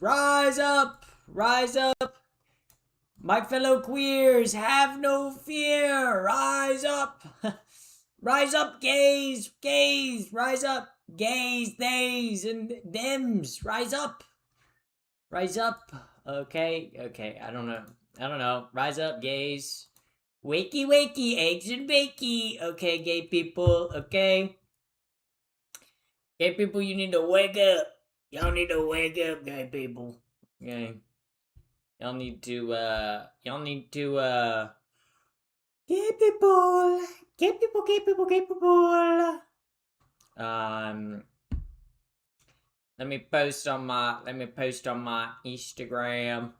Rise up! Rise up! My fellow queers, have no fear! Rise up! Rise up, gays! Gays! Rise up! Gays, theys, and thems! Rise up! Rise up! Okay, I don't know. Rise up, gays. Wakey, wakey, eggs and bakey! Okay, gay people, okay? Gay people, you need to wake up! Y'all need to wake up, gay people. Okay. Y'all need to, gay people! Gay people, gay people, gay people! Let me post on my Instagram.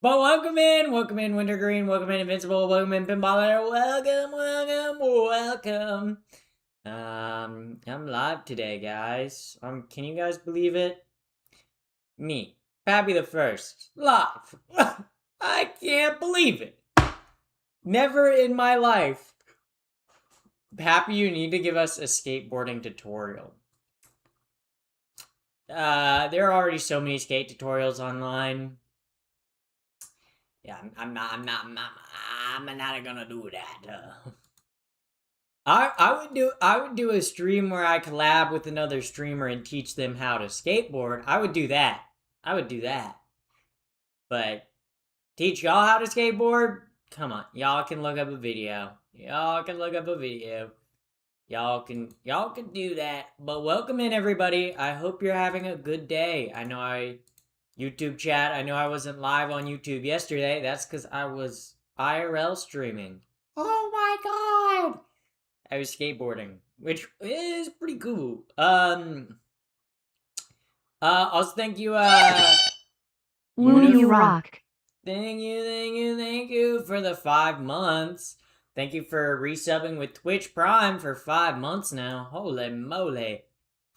But welcome in, Wintergreen, welcome in, Invincible, welcome in, Pinballer, welcome. I'm live today, guys. Can you guys believe it? Me, Pappy the First, live. I can't believe it. Never in my life. Pappy, you need to give us a skateboarding tutorial. There are already so many skate tutorials online. Yeah, I'm not gonna do that. I would do a stream where I collab with another streamer and teach them how to skateboard. I would do that. But teach y'all how to skateboard? Come on, y'all can look up a video. Y'all can do that. But welcome in, everybody. I hope you're having a good day. YouTube chat, I know I wasn't live on YouTube yesterday. That's because I was IRL streaming. Oh my god! I was skateboarding, which is pretty cool. Also thank you, You rock. Thank you for the 5 months. Thank you for resubbing with Twitch Prime for 5 months now. Holy moly.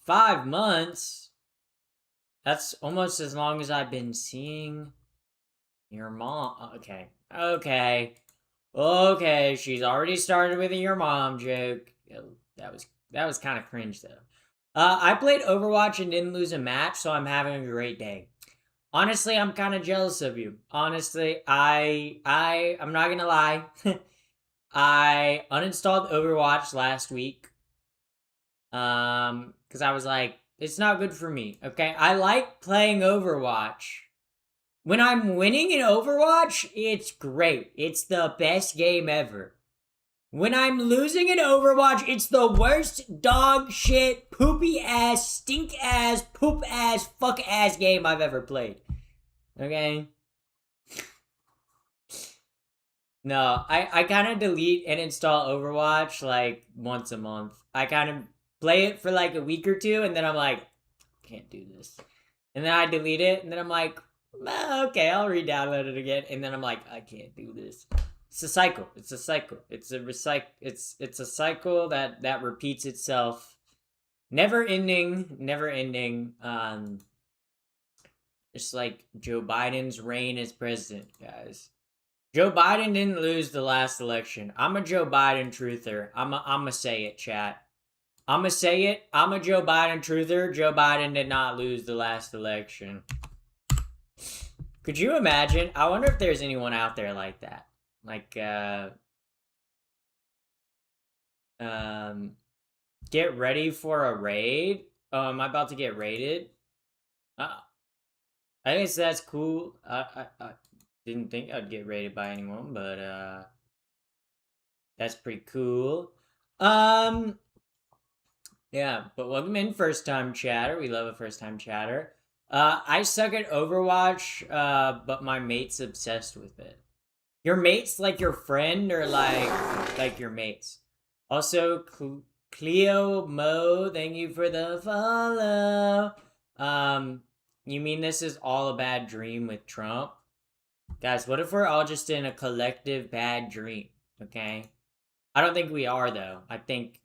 5 months? That's almost as long as I've been seeing your mom. Okay, she's already started with a your mom joke. That was kind of cringe, though. I played Overwatch and didn't lose a match, so I'm having a great day. Honestly, I'm kind of jealous of you. Honestly, I'm not gonna lie. I uninstalled Overwatch last week. Because I was like, it's not good for me, okay? I like playing Overwatch. When I'm winning in Overwatch, it's great. It's the best game ever. When I'm losing in Overwatch, it's the worst dog shit, poopy ass, stink ass, poop ass, fuck ass game I've ever played. Okay? No, I kind of delete and install Overwatch like once a month. I kind of play it for like a week or two, and then I'm like, can't do this. And then I delete it, and then I'm like, okay, I'll re-download it again. And then I'm like, I can't do this. It's a cycle. It's a cycle that repeats itself. Never ending. Just like Joe Biden's reign as president, guys. Joe Biden didn't lose the last election. I'm a Joe Biden truther. I'ma say it, chat. I'ma say it. I'm a Joe Biden truther. Joe Biden did not lose the last election. Could you imagine? I wonder if there's anyone out there like that. Like, get ready for a raid? Oh, am I about to get raided? I guess that's cool. I didn't think I'd get raided by anyone, but, that's pretty cool. Yeah, but welcome in, first-time chatter. We love a first-time chatter. I suck at Overwatch, but my mate's obsessed with it. Your mate's like your friend, or like your mates? Also, Cleo Mo, thank you for the follow. You mean this is all a bad dream with Trump? Guys, what if we're all just in a collective bad dream, okay? I don't think we are, though. I think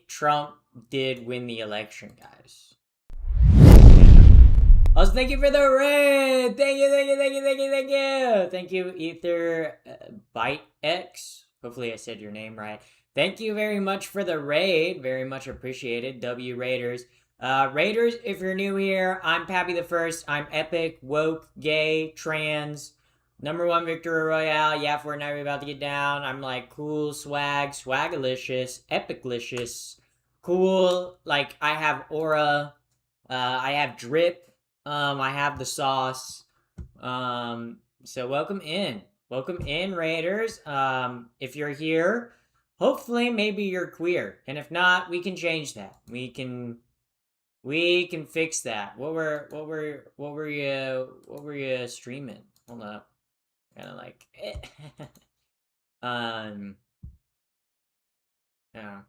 Trump did win the election, guys. Also, thank you for the raid! Thank you! Thank you, Ether ByteX. Hopefully I said your name right. Thank you very much for the raid. Very much appreciated. W Raiders. Raiders, if you're new here, I'm Pappy the First. I'm epic, woke, gay, trans, #1 Victory Royale. Yeah, Fortnite, we're about to get down. I'm like cool, swag, swagalicious, epiclicious, cool. Like I have aura. I have drip. I have the sauce. So welcome in. Welcome in, Raiders. If you're here, hopefully maybe you're queer. And if not, we can change that. We can fix that. What were you streaming? Hold up. Kinda like yeah.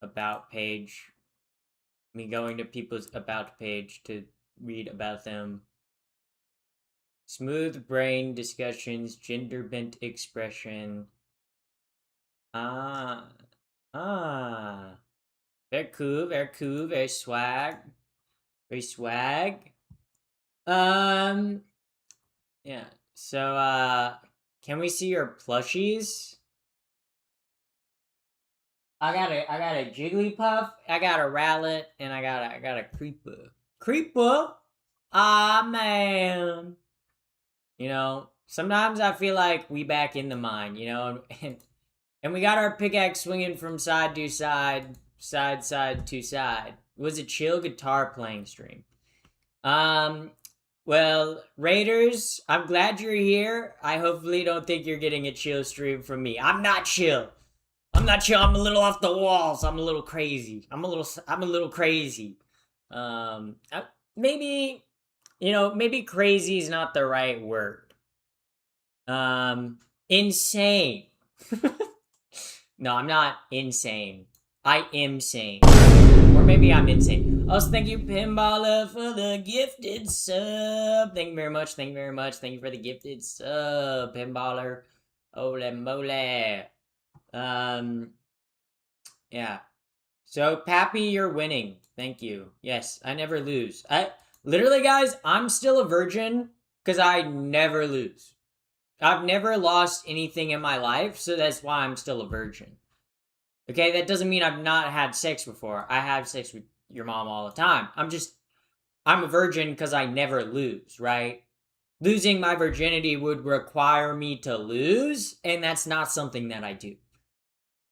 About page. Me going to people's about page to read about them. Smooth brain discussions, gender bent expression. Ah. Very cool, very cool, very swag. Very swag. Yeah. So, can we see your plushies? I got a Jigglypuff, I got a Rowlet, and I got a Creeper. Creeper? Ah, man. You know, sometimes I feel like we back in the mine, you know, and we got our pickaxe swinging from side to side, side to side. It was a chill guitar playing stream. Well, Raiders, I'm glad you're here. I hopefully don't think you're getting a chill stream from me. I'm not chill. I'm not chill. I'm a little off the walls. I'm a little crazy. I'm a little crazy. Maybe, maybe crazy is not the right word. Insane. No, I'm not insane. I am sane. Or maybe I'm insane. Also, thank you, Pinballer, for the gifted sub. Thank you very much. Thank you very much. Thank you for the gifted sub, Pinballer. Ole mole. Yeah. So, Pappy, you're winning. Thank you. Yes, I never lose. Literally, guys, I'm still a virgin because I never lose. I've never lost anything in my life, so that's why I'm still a virgin. Okay, that doesn't mean I've not had sex before. I have sex with your mom all the time. I'm a virgin because I never lose, right? Losing my virginity would require me to lose, and that's not something that I do.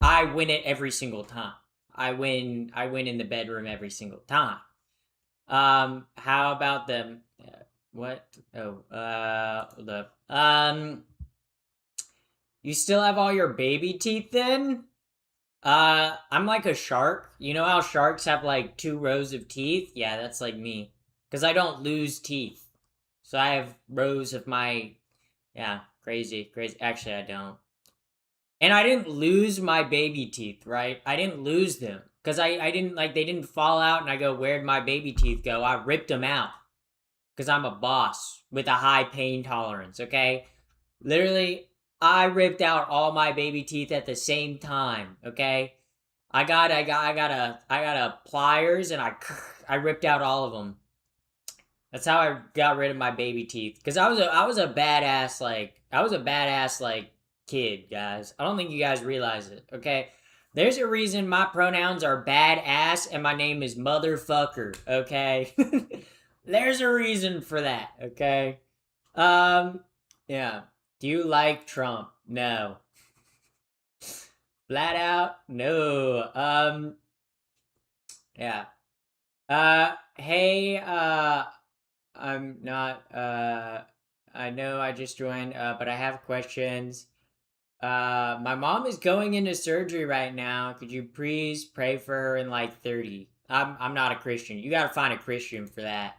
I win it every single time. I win in the bedroom every single time. How about them? What? Oh, you still have all your baby teeth then? I'm like a shark. You know how sharks have like 2 rows of teeth? Yeah, that's like me. Because I don't lose teeth. So I have rows of my. Yeah, crazy. Actually, I don't. And I didn't lose my baby teeth, right? I didn't lose them. Because I didn't, like, they didn't fall out and I go, where'd my baby teeth go? I ripped them out. Because I'm a boss with a high pain tolerance, okay? Literally, I ripped out all my baby teeth at the same time, okay? I got a pliers and I ripped out all of them. That's how I got rid of my baby teeth. Cause I was a badass like kid, guys. I don't think you guys realize it, okay? There's a reason my pronouns are badass and my name is motherfucker, okay? There's a reason for that, okay? Yeah. Do you like Trump? No. Flat out, no. Yeah. Hey, I'm not, I know I just joined, but I have questions. My mom is going into surgery right now. Could you please pray for her in like 30? I'm not a Christian. You gotta find a Christian for that.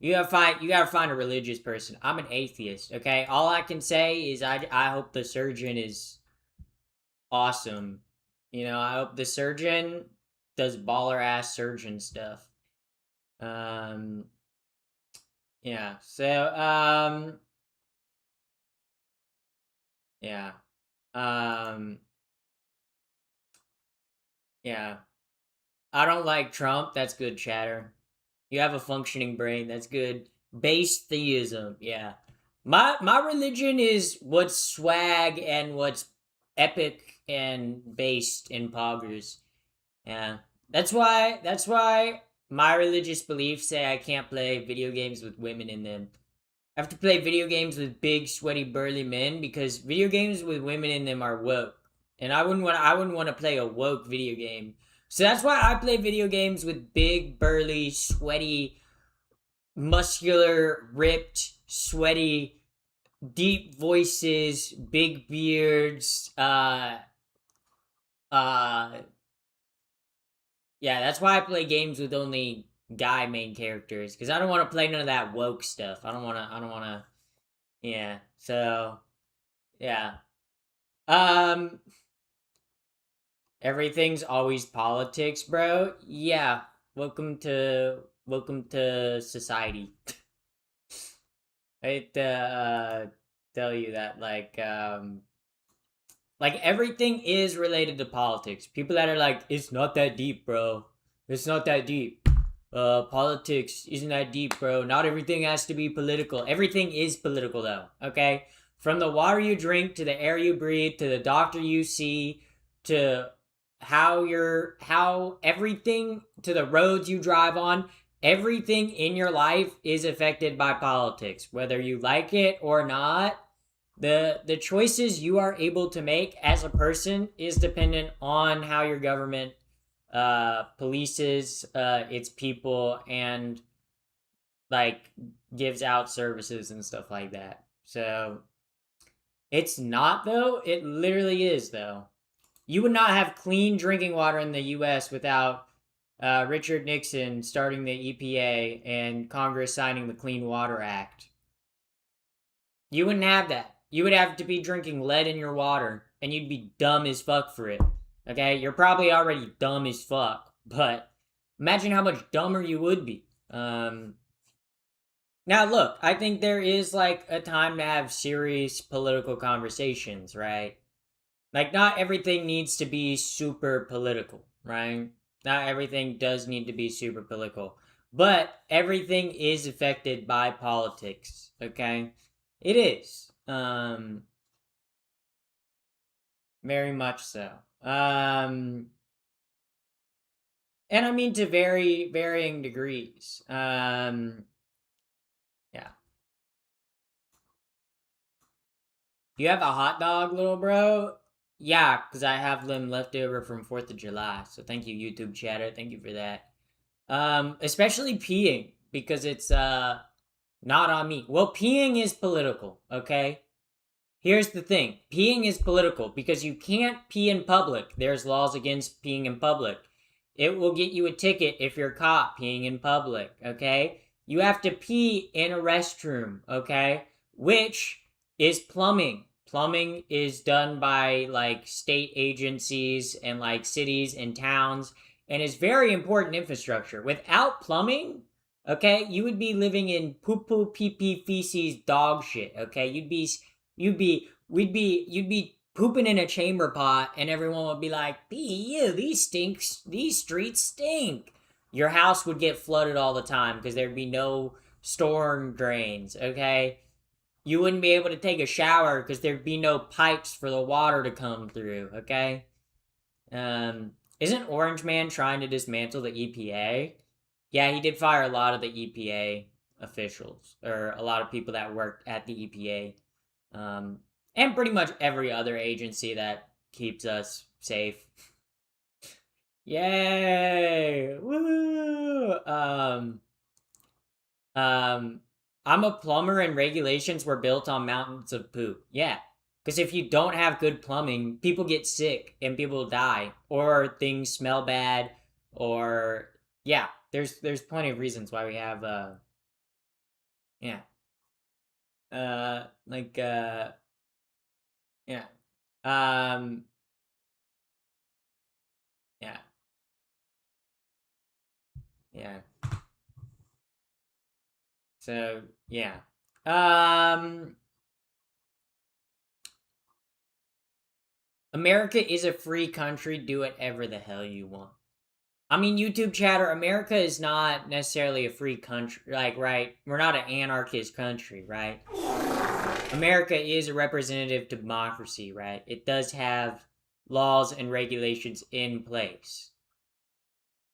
You gotta find a religious person. I'm an atheist, okay? All I can say is I hope the surgeon is awesome. You know, I hope the surgeon does baller ass surgeon stuff. Um yeah. So yeah. Um yeah. I don't like Trump. That's good, chatter. You have a functioning brain. That's good. Base theism. Yeah. My religion is what's swag and what's epic and based in poggers. Yeah. That's why my religious beliefs say I can't play video games with women in them. I have to play video games with big, sweaty, burly men because video games with women in them are woke. And I wouldn't want to play a woke video game. So that's why I play video games with big, burly, sweaty, muscular, ripped, sweaty, deep voices, big beards, uh yeah, that's why I play games with only guy main characters because I don't want to play none of that woke stuff. I don't want to. Yeah. So yeah. Um. Everything's always politics, bro. Yeah. Welcome to society. I hate to tell you that like everything is related to politics. People that are like, it's not that deep, bro. It's not that deep. Politics isn't that deep, bro. Not everything has to be political. Everything is political though, okay? From the water you drink to the air you breathe to the doctor you see to how everything to the roads you drive on, everything in your life is affected by politics, whether you like it or not. The choices you are able to make as a person is dependent on how your government polices its people and like gives out services and stuff like that. So it's not though. It literally is though. You would not have clean drinking water in the U.S. without Richard Nixon starting the EPA and Congress signing the Clean Water Act. You wouldn't have that. You would have to be drinking lead in your water, and you'd be dumb as fuck for it. Okay? You're probably already dumb as fuck, but imagine how much dumber you would be. Now, look, I think there is like a time to have serious political conversations, right? Like, not everything needs to be super political, right? Not everything does need to be super political. But everything is affected by politics, okay? It is. Very much so. And I mean to very varying degrees. Yeah. You have a hot dog, little bro? Yeah, because I have them left over from 4th of July. So thank you, YouTube chatter. Thank you for that. Especially peeing, because it's not on me. Well, peeing is political, okay? Here's the thing. Peeing is political because you can't pee in public. There's laws against peeing in public. It will get you a ticket if you're caught peeing in public, okay? You have to pee in a restroom, okay? Which is plumbing. Plumbing is done by like state agencies and like cities and towns and is very important infrastructure. Without plumbing, okay, you would be living in poo poo pee pee feces dog shit, okay? You'd be pooping in a chamber pot and everyone would be like, ew, these streets stink. Your house would get flooded all the time because there'd be no storm drains, okay? You wouldn't be able to take a shower because there'd be no pipes for the water to come through, okay? Isn't Orange Man trying to dismantle the EPA? Yeah, he did fire a lot of the EPA officials, or a lot of people that worked at the EPA. And pretty much every other agency that keeps us safe. Yay! Woo! I'm a plumber and regulations were built on mountains of poop. Yeah. Because if you don't have good plumbing, people get sick and people die. Or things smell bad. Or yeah, there's plenty of reasons why we have yeah. Yeah. Um yeah. Yeah. So yeah. America is a free country. Do whatever the hell you want. I mean, YouTube chatter, America is not necessarily a free country. Like, right? We're not an anarchist country, right? America is a representative democracy, right? It does have laws and regulations in place.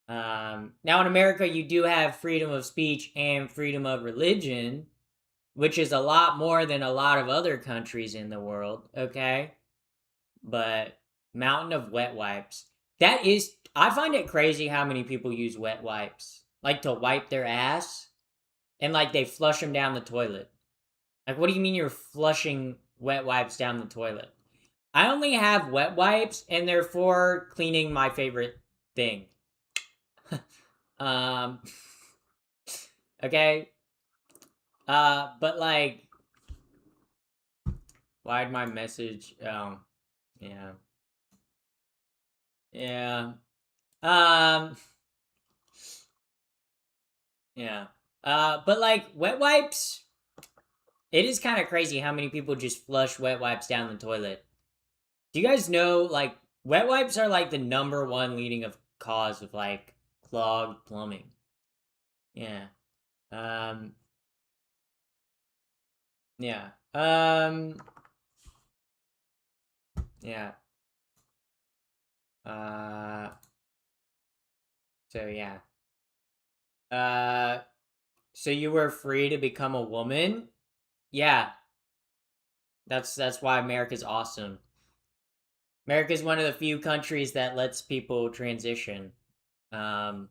Now, in America, you do have freedom of speech and freedom of religion, which is a lot more than a lot of other countries in the world, okay? But mountain of wet wipes. That is, I find it crazy how many people use wet wipes, like to wipe their ass, and like they flush them down the toilet. Like, what do you mean you're flushing wet wipes down the toilet? I only have wet wipes, and they're for cleaning my favorite thing. um, okay. But like, why'd my message? Yeah, yeah. Um, yeah. But like wet wipes, it is kind of crazy how many people just flush wet wipes down the toilet. Do you guys know like wet wipes are like the number one leading of cause of like clogged plumbing? Yeah. Um. Yeah. Yeah. Uh. So yeah. Uh. So you were free to become a woman? Yeah. That's why America's awesome. America's one of the few countries that lets people transition. Um.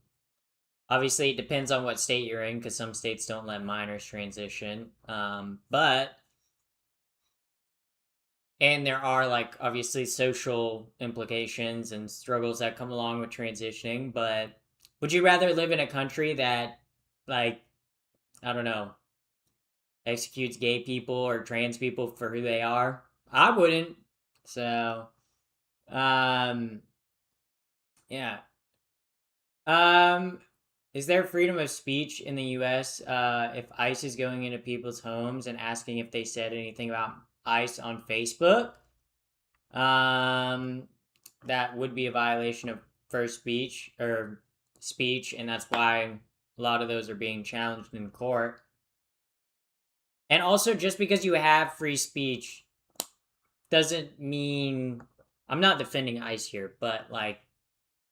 Obviously, it depends on what state you're in, because some states don't let minors transition. But and there are like obviously social implications and struggles that come along with transitioning. But would you rather live in a country that, like, I don't know, executes gay people or trans people for who they are? I wouldn't. So, um, yeah. Um, is there freedom of speech in the U.S. If ICE is going into people's homes and asking if they said anything about ICE on Facebook? Um, that would be a violation of first speech or speech, and that's why a lot of those are being challenged in court. And also, just because you have free speech doesn't mean I'm not defending ICE here, but like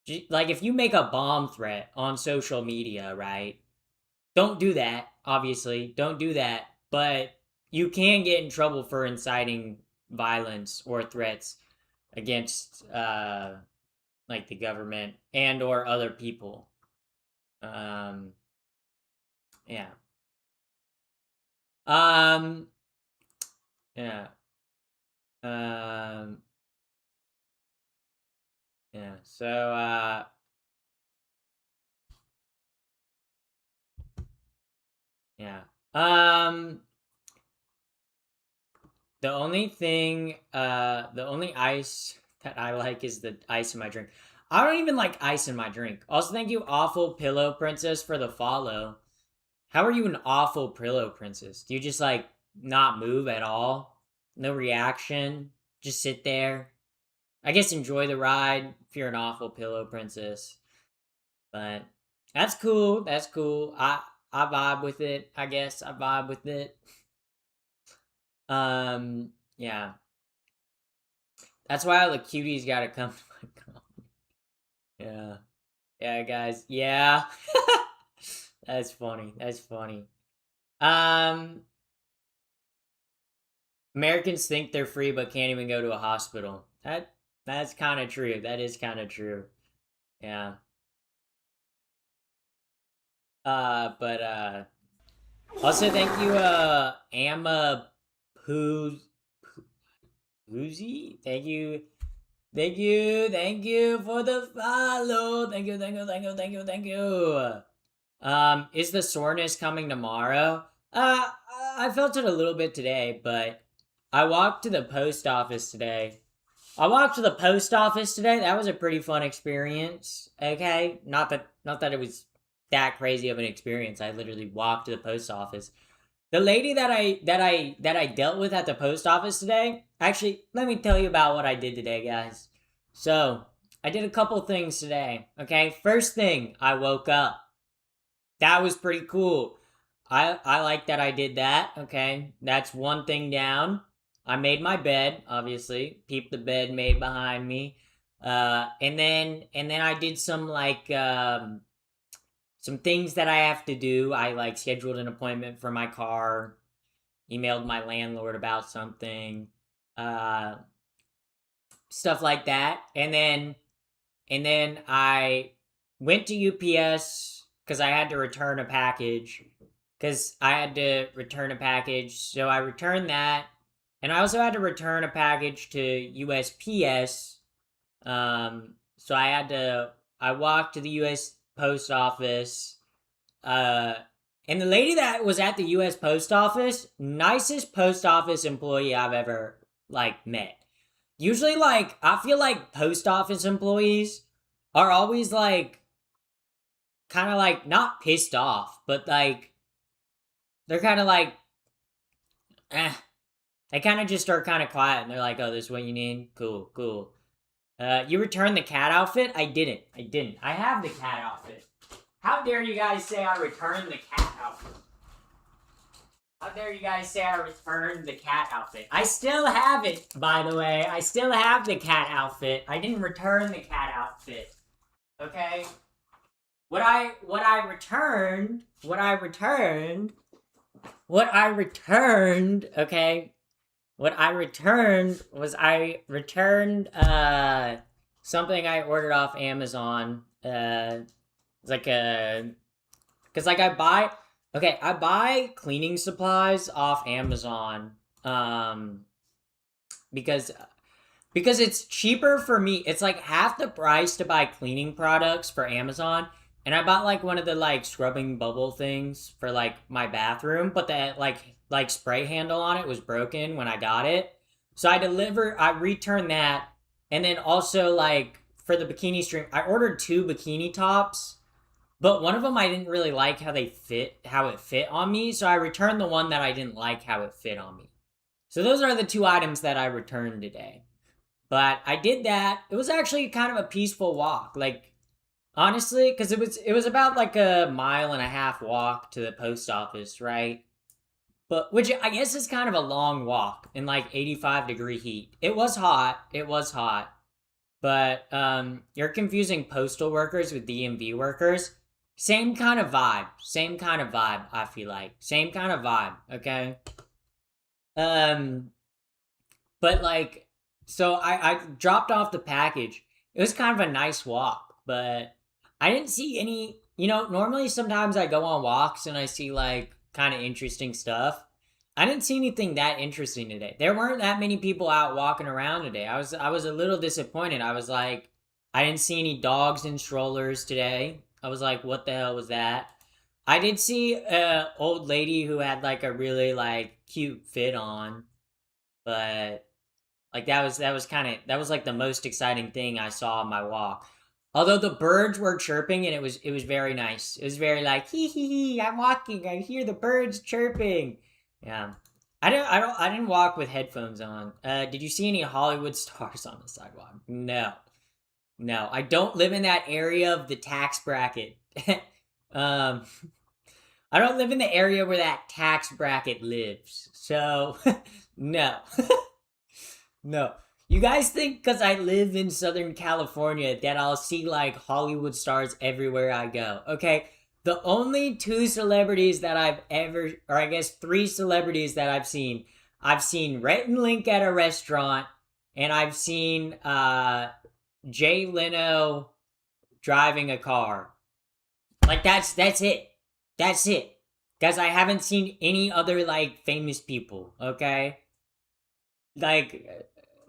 if you make a bomb threat on social media, right? Don't do that. Obviously, don't do that. But you can get in trouble for inciting violence or threats against like the government and or other people. Um, yeah. Um, yeah. Um, yeah. So, yeah. Um, the only ice that I like is the ice in my drink. I don't even like ice in my drink. Also, thank you, Awful Pillow Princess, for the follow. How are you an awful pillow princess? Do you just like not move at all? No reaction? Just sit there? I guess enjoy the ride if you're an awful pillow princess. But that's cool. That's cool. I vibe with it. I guess I vibe with it. Yeah. That's why all the cuties gotta come to my con. Yeah. Yeah, guys. Yeah. That's funny. That's funny. Um Americans think they're free but can't even go to a hospital. That's kind of true. That is kind of true. Yeah. But also thank you, Amma Poozy. Thank you for the follow. Thank you. Is the soreness coming tomorrow? I felt it a little bit today, but I walked to the post office today. That was a pretty fun experience. Okay, not that it was that crazy of an experience. I literally walked to the post office. The lady that I dealt with at the post office today. Actually, let me tell you about what I did today, guys. So I did a couple things today. Okay, first thing, I woke up. That was pretty cool. I like that I did that. Okay, that's one thing down. I made my bed, obviously. Peep the bed made behind me. And then I did some some things that I have to do. I like scheduled an appointment for my car, emailed my landlord about something, uh, stuff like that. And then I went to UPS because I had to return a package. Because I had to return a package, so I returned that, and I also had to return a package to USPS. So I walked to the US Post Office, uh, and the lady that was at the US Post Office, nicest post office employee I've ever, like, met. Usually, like, I feel like post office employees are always, like, kind of, like, not pissed off, but, like, they're kind of, like, eh. They kind of just are kind of quiet, and they're like, oh, this is what you need? Cool, cool. You returned the cat outfit? I didn't. I have the cat outfit. How dare you guys say I returned the cat outfit? How dare you guys say I returned the cat outfit? I still have it, by the way. I still have the cat outfit. I didn't return the cat outfit. Okay? What I returned, okay? What I returned was something I ordered off Amazon. It's like cuz like I buy cleaning supplies off Amazon because it's cheaper for me. It's like half the price to buy cleaning products for Amazon. And I bought like one of the like scrubbing bubble things for like my bathroom, but that like spray handle on it was broken when I got it. So I returned that, and then also like for the bikini stream, I ordered two bikini tops, but one of them I didn't really like how it fit on me, so I returned the one that I didn't like how it fit on me. So those are the two items that I returned today. But I did that. It was actually kind of a peaceful walk. Like honestly, because it was about like a mile and a half walk to the post office, right? But which I guess is kind of a long walk in like 85-degree heat. It was hot. It was hot. But you're confusing postal workers with DMV workers. Same kind of vibe. Same kind of vibe, I feel like. Same kind of vibe, okay? Um but like so I dropped off the package. It was kind of a nice walk, but I didn't see any, normally sometimes I go on walks and I see like kind of interesting stuff. I didn't see anything that interesting today. There weren't that many people out walking around today. I was a little disappointed. I was like, I didn't see any dogs in strollers today. I was like, what the hell was that? I did see a old lady who had like a really like cute fit on, but like that was like the most exciting thing I saw on my walk. Although the birds were chirping and it was very nice. It was very like hee hee hee. I'm walking. I hear the birds chirping. Yeah. I didn't walk with headphones on. Did you see any Hollywood stars on the sidewalk? No. No, I don't live in that area of the tax bracket. um I don't live in the area where that tax bracket lives. So, no. No. You guys think because I live in Southern California that I'll see like Hollywood stars everywhere I go. Okay. The only two celebrities that I've ever, or I guess three celebrities that I've seen Rhett and Link at a restaurant, and I've seen Jay Leno driving a car. Like that's it. That's it. Guys, I haven't seen any other like famous people, okay? Like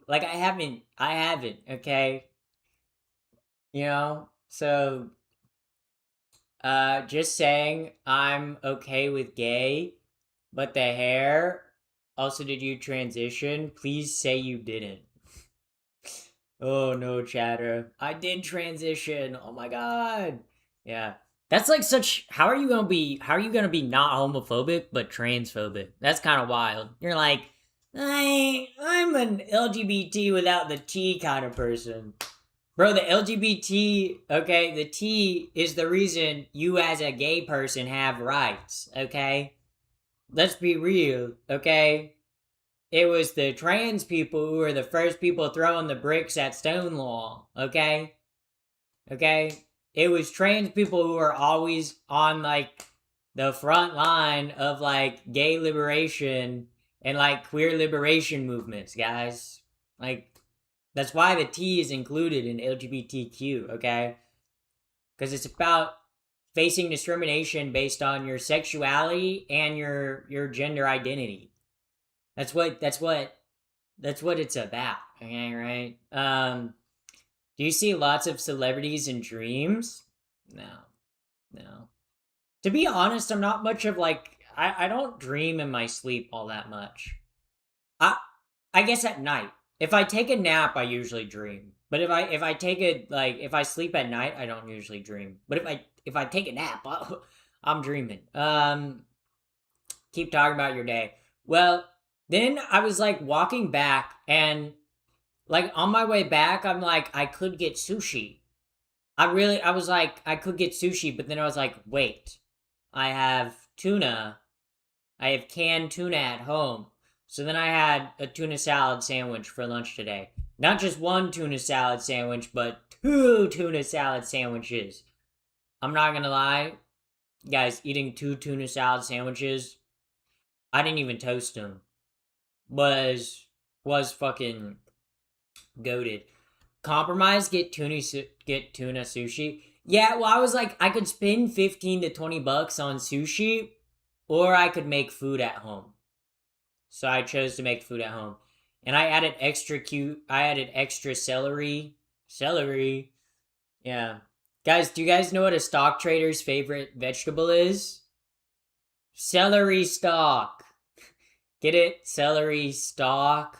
I haven't, okay? So just saying I'm okay with gay, but the hair. Also, did you transition? Please say you didn't. Oh no, chatter. I did transition. Oh my god. Yeah. That's like such how are you gonna be not homophobic but transphobic? That's kind of wild. You're like, I'm an LGBT without the T kind of person. Bro, the LGBT, okay, the T is the reason you as a gay person have rights, okay? Let's be real, okay? It was the trans people who were the first people throwing the bricks at Stonewall, okay? Okay? It was trans people who were always on, like, the front line of, like, gay liberation and, like, queer liberation movements, guys. Like, that's why the T is included in LGBTQ, okay? Because it's about facing discrimination based on your sexuality and your gender identity. That's what it's about. Okay, right? Do you see lots of celebrities in dreams? No, no. To be honest, I'm not much of like I don't dream in my sleep all that much. I I guess at night. If I take a nap, I usually dream. But if I take it like if I sleep at night, I don't usually dream. But if I take a nap, I'm dreaming. Keep talking about your day. Well, then I was like walking back and like on my way back, I'm like I could get sushi. I was like I could get sushi, but then I was like, wait. I have tuna. I have canned tuna at home. So then I had a tuna salad sandwich for lunch today. Not just one tuna salad sandwich, but two tuna salad sandwiches. I'm not gonna lie, guys, eating two tuna salad sandwiches, I didn't even toast them. Was fucking goaded. Compromise, get tuna sushi. Yeah, well, I was like, I could spend 15 to 20 bucks on sushi, or I could make food at home. So I chose to make food at home. And I added extra celery. Celery. Yeah. Guys, do you guys know what a stock trader's favorite vegetable is? Celery stalk. Get it? Celery stalk?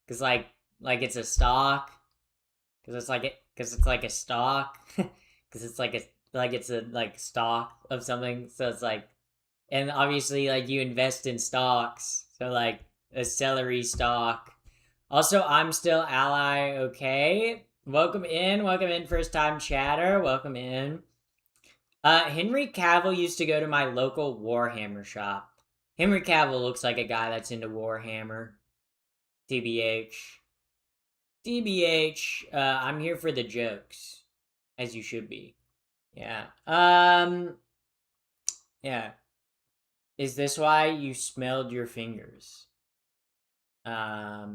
Cause like it's a stalk. Cause it's like a stalk. Cause it's like it's a like stock of something. So it's like, and obviously like you invest in stocks. So like a celery stalk. Also, I'm still ally. Okay. Welcome in, first time chatter. Welcome in. Henry Cavill used to go to my local Warhammer shop. Henry Cavill looks like a guy that's into Warhammer. TBH. TBH. I'm here for the jokes, as you should be. Yeah. Yeah. Is this why you smelled your fingers? Huh?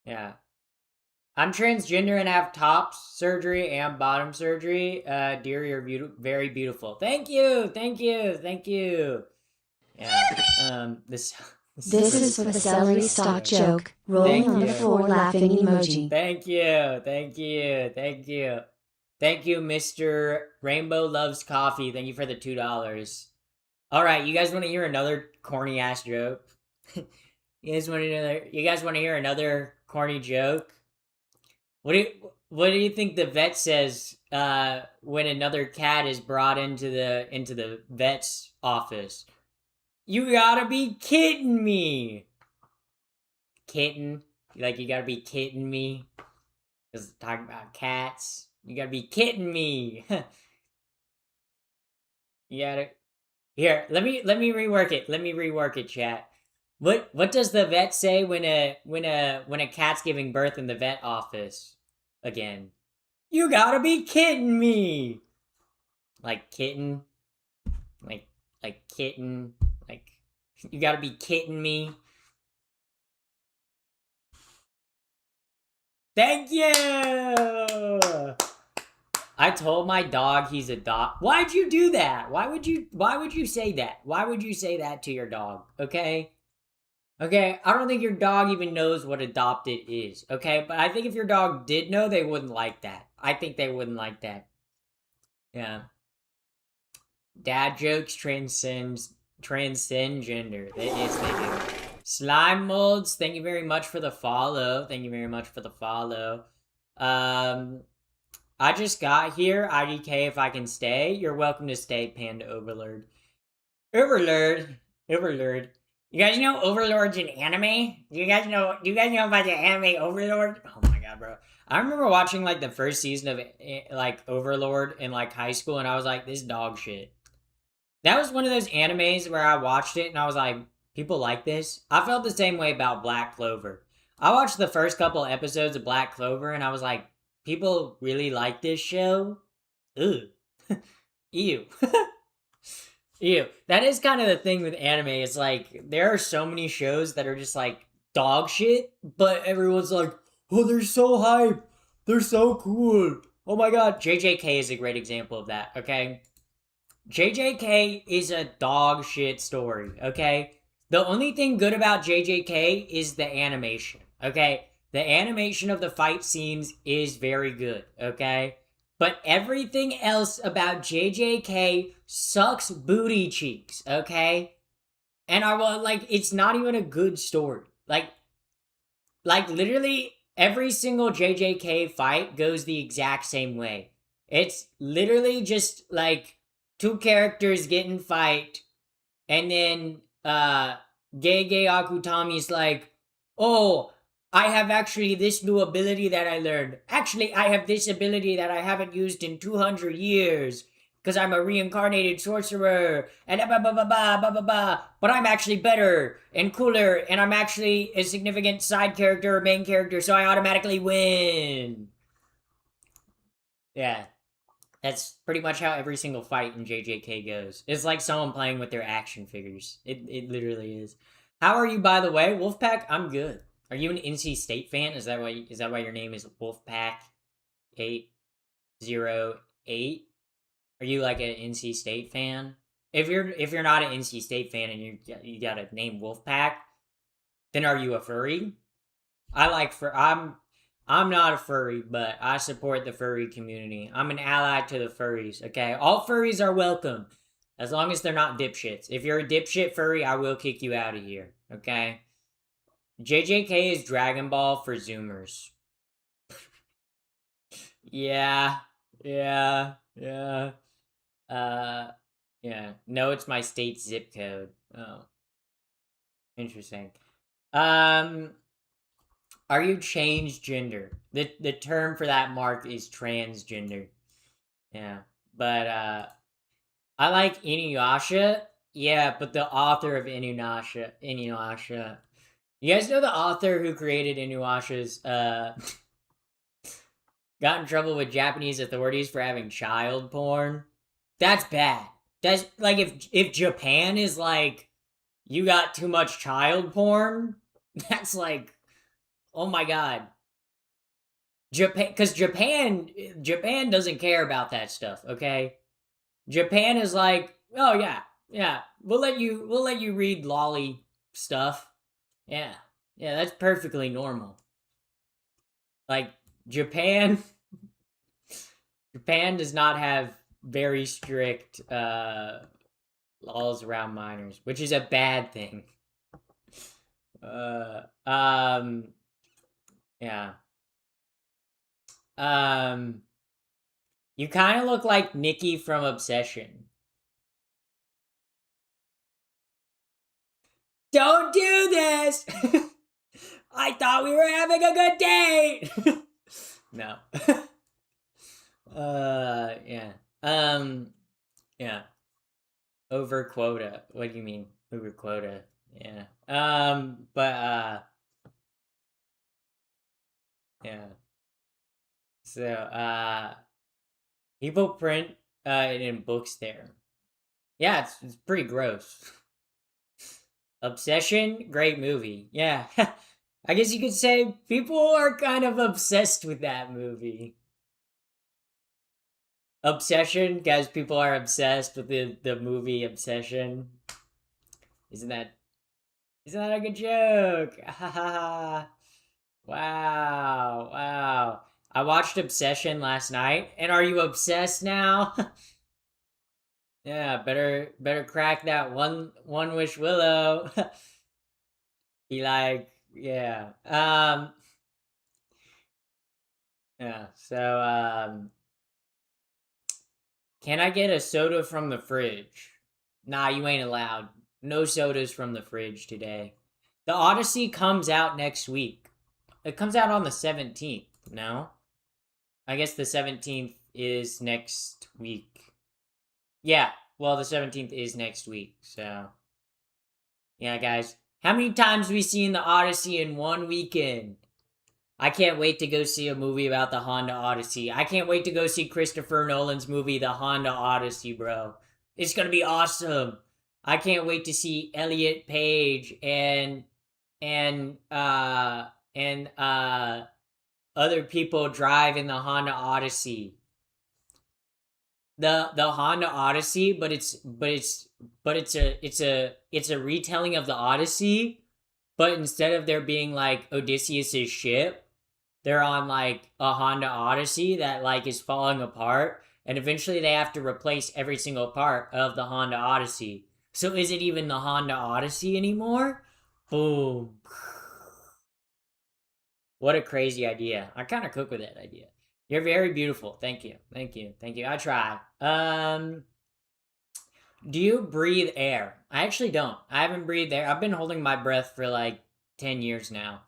Yeah. I'm transgender and have top surgery and bottom surgery. Dear, you're very beautiful. Thank you, thank you, thank you. Yeah. This is for the celery stalk joke. Rolling on the floor laughing emoji. Thank you, thank you, thank you. Thank you, Mr. Rainbow Loves Coffee. Thank you for the $2. Alright, you guys want to hear another corny ass joke? You guys want to hear another corny joke? What do you think the vet says when another cat is brought into the vet's office? You gotta be kidding me! Kitten, like you gotta be kidding me? Because talking about cats, you gotta be kidding me! You gotta here. Let me rework it. Let me rework it, chat. What does the vet say when a cat's giving birth in the vet office? Again, you gotta be kidding me! Like kitten, like kitten, like you gotta be kidding me! Thank you. I told my dog he's a dog. Why'd you do that? Why would you say that? Why would you say that to your dog? Okay. Okay, I don't think your dog even knows what adopted is, okay? But I think if your dog did know, they wouldn't like that. I think they wouldn't like that. Yeah. Dad jokes transcend gender. Yes, they do. Slime molds, thank you very much for the follow. Thank you very much for the follow. I just got here. IDK if I can stay. You're welcome to stay, Panda Overlord. Overlord. You guys know Overlord's an anime? Do you guys know about the anime Overlord? Oh my god, bro. I remember watching like the first season of like Overlord in like high school, and I was like, this dog shit. That was one of those animes where I watched it and I was like, people like this. I felt the same way about Black Clover. I watched the first couple episodes of Black Clover and I was like, people really like this show? Ugh. Ew. Ew. That is kind of the thing with anime. It's like, there are so many shows that are just like dog shit, but everyone's like, oh, they're so hype. They're so cool. Oh my god. JJK is a great example of that, okay? JJK is a dog shit story, okay? The only thing good about JJK is the animation, okay? The animation of the fight scenes is very good, okay? But everything else about JJK sucks booty cheeks, okay? And I will like it's not even a good story. Like literally every single JJK fight goes the exact same way. It's literally just like two characters get in fight, and then Gege Akutami's like, oh, I have actually this new ability that I learned. Actually, I have this ability that I haven't used in 200 years because I'm a reincarnated sorcerer, and blah, blah, blah, blah, blah, blah, blah. But I'm actually better and cooler, and I'm actually a significant side character or main character, so I automatically win. Yeah, that's pretty much how every single fight in JJK goes. It's like someone playing with their action figures. It literally is. How are you, by the way, Wolfpack? I'm good. Are you an NC State fan? Is that why your name is Wolfpack 808? Are you like an NC State fan? If you're not an NC State fan and you got a name Wolfpack, then are you a furry? I'm not a furry, but I support the furry community. I'm an ally to the furries, okay? All furries are welcome, as long as they're not dipshits. If you're a dipshit furry, I will kick you out of here, okay? JJK is Dragon Ball for Zoomers. Yeah, yeah. Uh, yeah. No, it's my state zip code. Oh, interesting. Um, Are you changed gender? The term for that mark is transgender. Yeah. But I like Inuyasha. Yeah, but the author of Inuyasha. You guys know the author who created Inuyasha's got in trouble with Japanese authorities for having child porn? That's bad. That's like if Japan is like you got too much child porn, that's like oh my god. Japan, because Japan doesn't care about that stuff. Okay, Japan is like, oh yeah, we'll let you read lolly stuff. Yeah, yeah, that's perfectly normal. Like Japan, Japan does not have very strict laws around minors, which is a bad thing. Uh, um, yeah. Um, you kind of look like Nikki from Obsession. Don't do this! I thought we were having a good day! No. Yeah. Yeah. Over quota. What do you mean? Over quota. Yeah. Yeah. So, people print, it in books there. Yeah, it's pretty gross. Obsession, great movie. Yeah. I guess you could say people are kind of obsessed with that movie. Obsession, guys, people are obsessed with the movie Obsession. Isn't that a good joke? Wow, wow. I watched Obsession last night, and are you obsessed now? Yeah, better crack that one wish willow. Be like, yeah. Yeah, so can I get a soda from the fridge? Nah, you ain't allowed. No sodas from the fridge today. The Odyssey comes out next week. It comes out on the 17th, no? I guess the 17th is next week. Yeah, well, the 17th is next week, so. Yeah, guys. How many times have we seen the Odyssey in one weekend? I can't wait to go see a movie about the Honda Odyssey. I can't wait to go see Christopher Nolan's movie, The Honda Odyssey, bro. It's gonna be awesome. I can't wait to see Elliot Page and other people drive in the Honda Odyssey. The Honda Odyssey, but it's a retelling of the Odyssey, but instead of there being like Odysseus's ship, they're on like a Honda Odyssey that like is falling apart, and eventually they have to replace every single part of the Honda Odyssey. So is it even the Honda Odyssey anymore? Boom. What a crazy idea. I kind of cook with that idea. You're very beautiful. Thank you. Thank you. Thank you. I try. Do you breathe air? I actually don't. I haven't breathed air. I've been holding my breath for like 10 years now.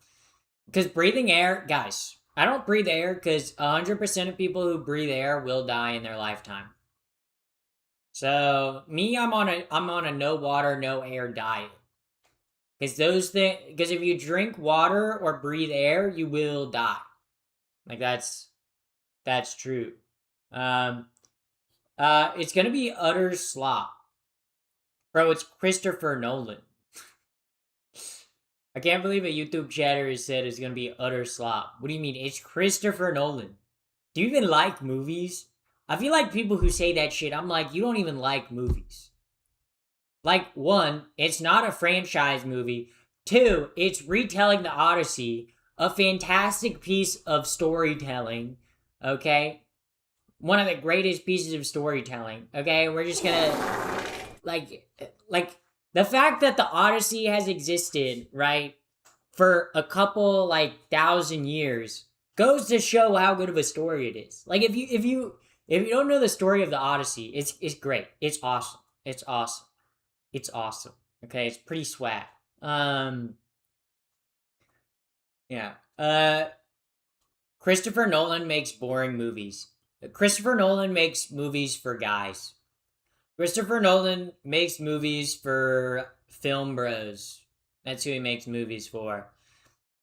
Because breathing air, guys, I don't breathe air because 100% of people who breathe air will die in their lifetime. So me, I'm on a no water, no air diet. Because if you drink water or breathe air, you will die. Like that's true. It's gonna be utter slop. Bro, it's Christopher Nolan. I can't believe a YouTube chatter has said it's gonna be utter slop. What do you mean? It's Christopher Nolan. Do you even like movies? I feel like people who say that shit, I'm like, you don't even like movies. Like, one, it's not a franchise movie. Two, it's retelling the Odyssey, a fantastic piece of storytelling, okay? One of the greatest pieces of storytelling, okay? We're just gonna, like, the fact that the Odyssey has existed, right, for a couple, like, 1,000 years goes to show how good of a story it is. Like, if you don't know the story of the Odyssey, it's great. It's awesome. It's awesome. It's awesome. Okay, it's pretty swag. Yeah. Christopher Nolan makes boring movies. Christopher Nolan makes movies for guys. Christopher Nolan makes movies for film bros. That's who he makes movies for.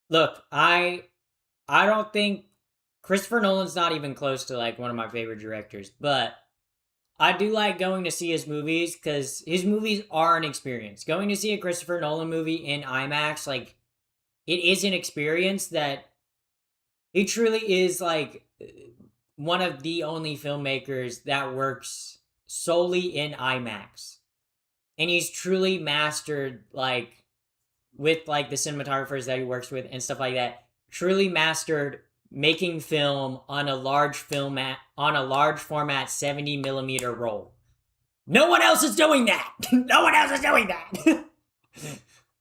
Look, I don't think Christopher Nolan's not even close to like one of my favorite directors, but I do like going to see his movies because his movies are an experience. Going to see a Christopher Nolan movie in IMAX, like, it is an experience that he truly is like one of the only filmmakers that works solely in IMAX. And he's truly mastered, like, with like the cinematographers that he works with and stuff like that, truly mastered making film on a large format 70mm roll. No one else is doing that. No one else is doing that.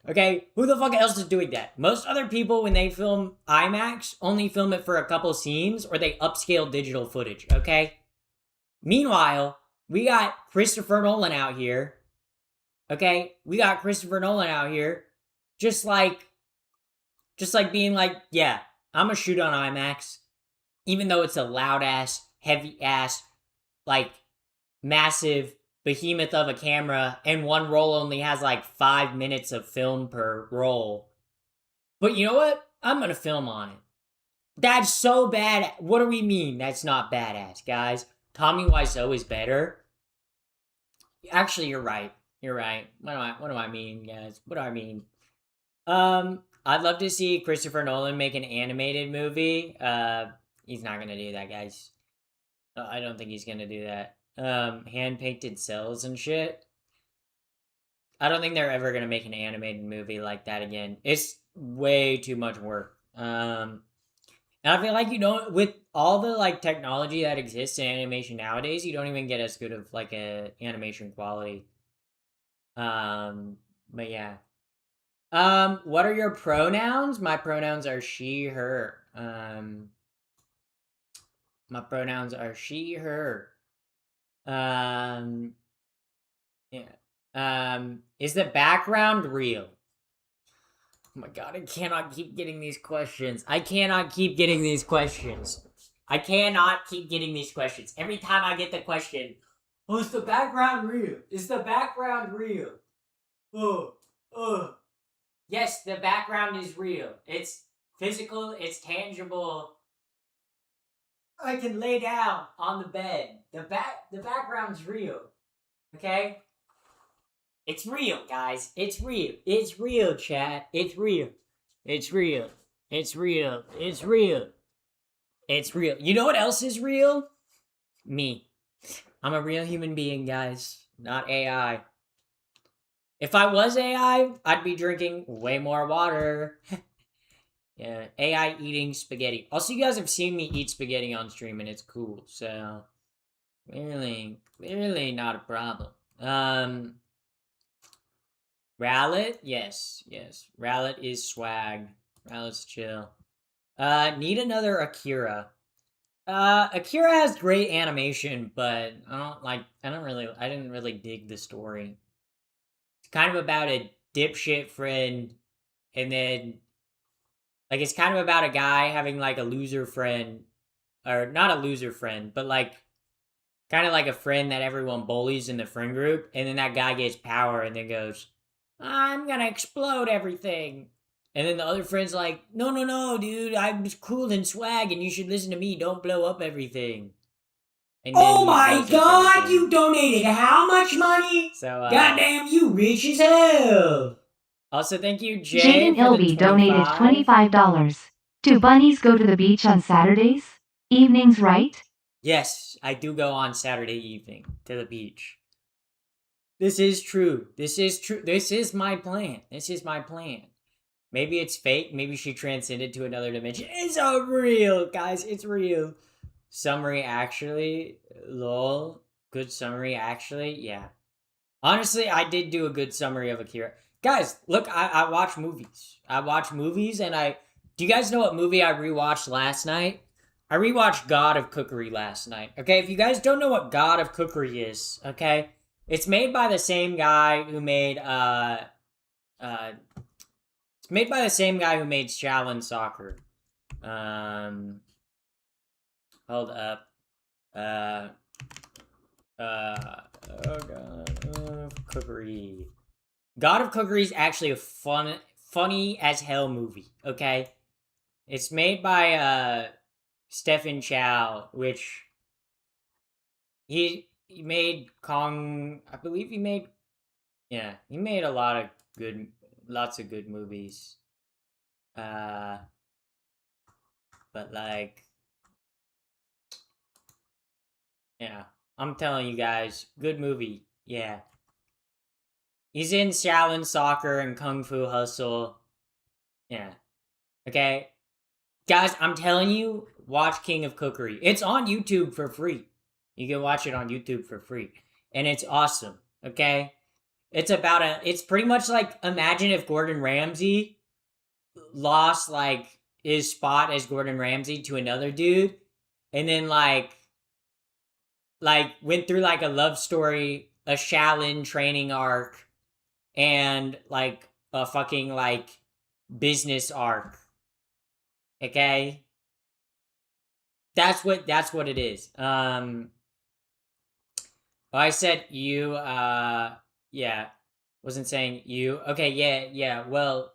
Okay, who the fuck else is doing that? Most other people, when they film IMAX, only film it for a couple scenes or they upscale digital footage, okay? Meanwhile, we got Christopher Nolan out here. Okay? We got Christopher Nolan out here just like being like, yeah, I'm gonna shoot on IMAX, even though it's a loud ass, heavy ass, like massive behemoth of a camera, and one roll only has like 5 minutes of film per roll. But you know what? I'm gonna film on it. That's so bad. What do we mean that's not badass, guys? Tommy Wiseau is better. Actually, you're right. You're right. What do I mean, guys? What do I mean? I'd love to see Christopher Nolan make an animated movie. He's not gonna do that, guys. I don't think he's gonna do that. Hand painted cells and shit. I don't think they're ever gonna make an animated movie like that again. It's way too much work. And I feel like you don't, with all the like technology that exists in animation nowadays, you don't even get as good of like a animation quality. But yeah. What are your pronouns? My pronouns are she, her. My pronouns are she, her. Yeah. Is the background real? Oh my god, I cannot keep getting these questions. I cannot keep getting these questions. I cannot keep getting these questions. Every time I get the question, oh, is the background real? Is the background real? Oh. Yes, the background is real. It's physical, it's tangible. I can lay down on the bed. The background's real. Okay? It's real, guys. It's real. It's real, chat. It's real. It's real. It's real. It's real. It's real. You know what else is real? Me. I'm a real human being, guys. Not AI. If I was AI, I'd be drinking way more water. Yeah, AI eating spaghetti. Also, you guys have seen me eat spaghetti on stream, and it's cool. So, clearly not a problem. Rowlet? Yes. Rowlet is swag. Rowlet's chill. Need another Akira. Akira has great animation, but I didn't really dig the story. It's kind of about a dipshit friend, and then, like, it's kind of about a guy having, like, a loser friend, or not a loser friend, but, like, kind of like a friend that everyone bullies in the friend group, and then that guy gets power and then goes, I'm gonna explode everything. And then the other friend's like, no, dude, I'm cool and swag, and you should listen to me. Don't blow up everything. And oh my god, you donated how much money? So, goddamn, you rich as hell. Also, thank you, Jay. Jaden Ilby donated $25. Do bunnies go to the beach on Saturdays? Evenings, right? Yes, I do go on Saturday evening to the beach. This is true. This is my plan. Maybe it's fake. Maybe she transcended to another dimension. It's real, guys. It's real. Summary, actually. Lol. Good summary, actually. Yeah. Honestly, I did do a good summary of Akira. Guys, look, I watch movies. And do you guys know what movie I rewatched last night? I rewatched God of Cookery last night. Okay, if you guys don't know what God of Cookery is, okay, it's made by the same guy who made Shaolin Soccer. Hold up. Oh god. Cookery. God of Cookery is actually a funny as hell movie, okay? It's made by Stephen Chow, which he made Kong, I believe he made lots of good movies. But like, yeah, I'm telling you guys, good movie. Yeah. He's in Shaolin Soccer and Kung Fu Hustle. Yeah. Okay. Guys, I'm telling you, watch King of Cookery. It's on YouTube for free. You can watch it on YouTube for free. And it's awesome. Okay? It's pretty much like, imagine if Gordon Ramsay lost, like, his spot as Gordon Ramsay to another dude. And then, like went through, like, a love story, a Shaolin training arc, and, like, a fucking, like, business arc. Okay? That's what it is. I said you, yeah. Wasn't saying you. Okay, yeah. Well,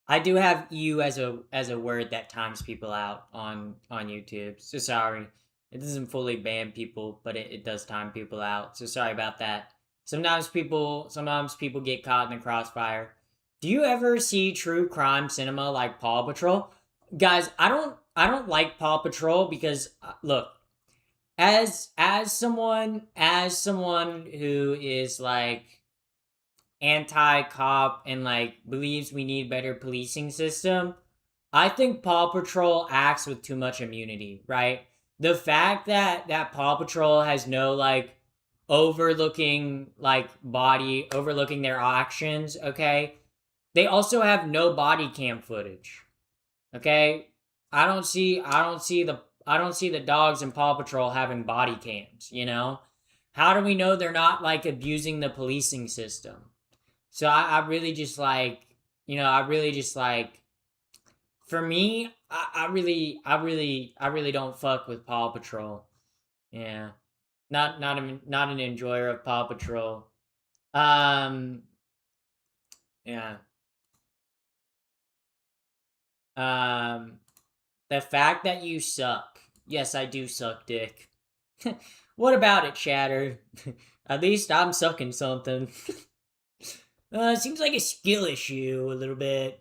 I do have you as a word that times people out on YouTube. So sorry. It doesn't fully ban people, but it does time people out. So sorry about that. Sometimes people get caught in the crossfire. Do you ever see true crime cinema like Paw Patrol? Guys, I don't like Paw Patrol because look, as someone who is like anti-cop and like believes we need better policing system, I think Paw Patrol acts with too much immunity, right? The fact that Paw Patrol has no like overlooking their actions, okay? They also have no body cam footage. Okay? I don't see the dogs in Paw Patrol having body cams, you know? How do we know they're not like abusing the policing system? So I really just like, I really just like, for me, I really don't fuck with Paw Patrol. Yeah, not an enjoyer of Paw Patrol. Um, yeah. Um, the fact that you suck. Yes, I do suck dick. What about it, Chatter? At least I'm sucking something. Seems like a skill issue a little bit.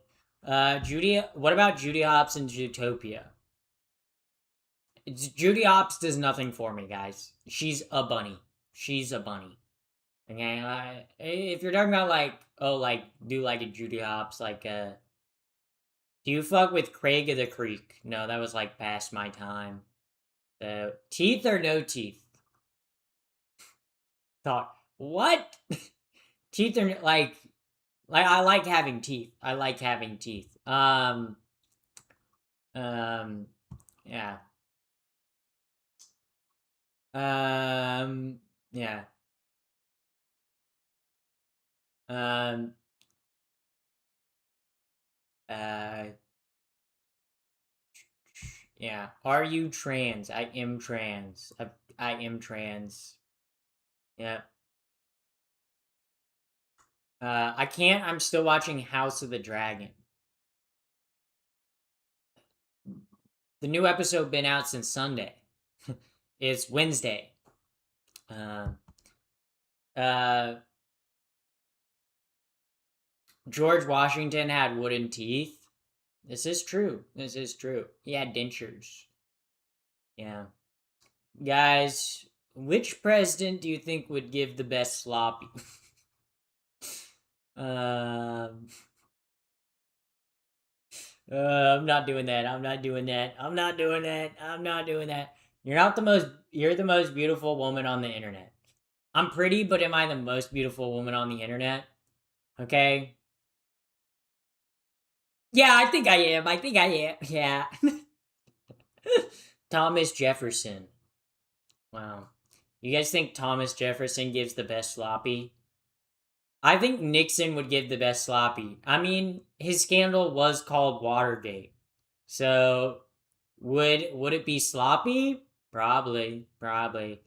Judy, what about Judy Hopps and Zootopia? Judy Hopps does nothing for me, guys. She's a bunny. She's a bunny. Okay, if you're talking about like, oh, like do like a Judy Hopps, like do you fuck with Craig of the Creek? No, that was like past my time. Teeth or no teeth? Thought what? Teeth are like I like having teeth. I like having teeth. Um, yeah. Yeah. Um, uh, yeah. Are you trans? I am trans. I am trans. Yeah. I can't. I'm still watching House of the Dragon. The new episode been out since Sunday. It's Wednesday. Um, uh, George Washington had wooden teeth. This is true. This is true. He had dentures. Yeah. Guys, which president do you think would give the best sloppy? um, I'm not doing that. I'm not doing that. I'm not doing that. I'm not doing that. You're the most beautiful woman on the internet. I'm pretty, but am I the most beautiful woman on the internet? Okay? Yeah, I think I am. I think I am. Yeah. Thomas Jefferson. Wow. You guys think Thomas Jefferson gives the best sloppy? I think Nixon would give the best sloppy. I mean, his scandal was called Watergate. So, would it be sloppy? Probably, probably.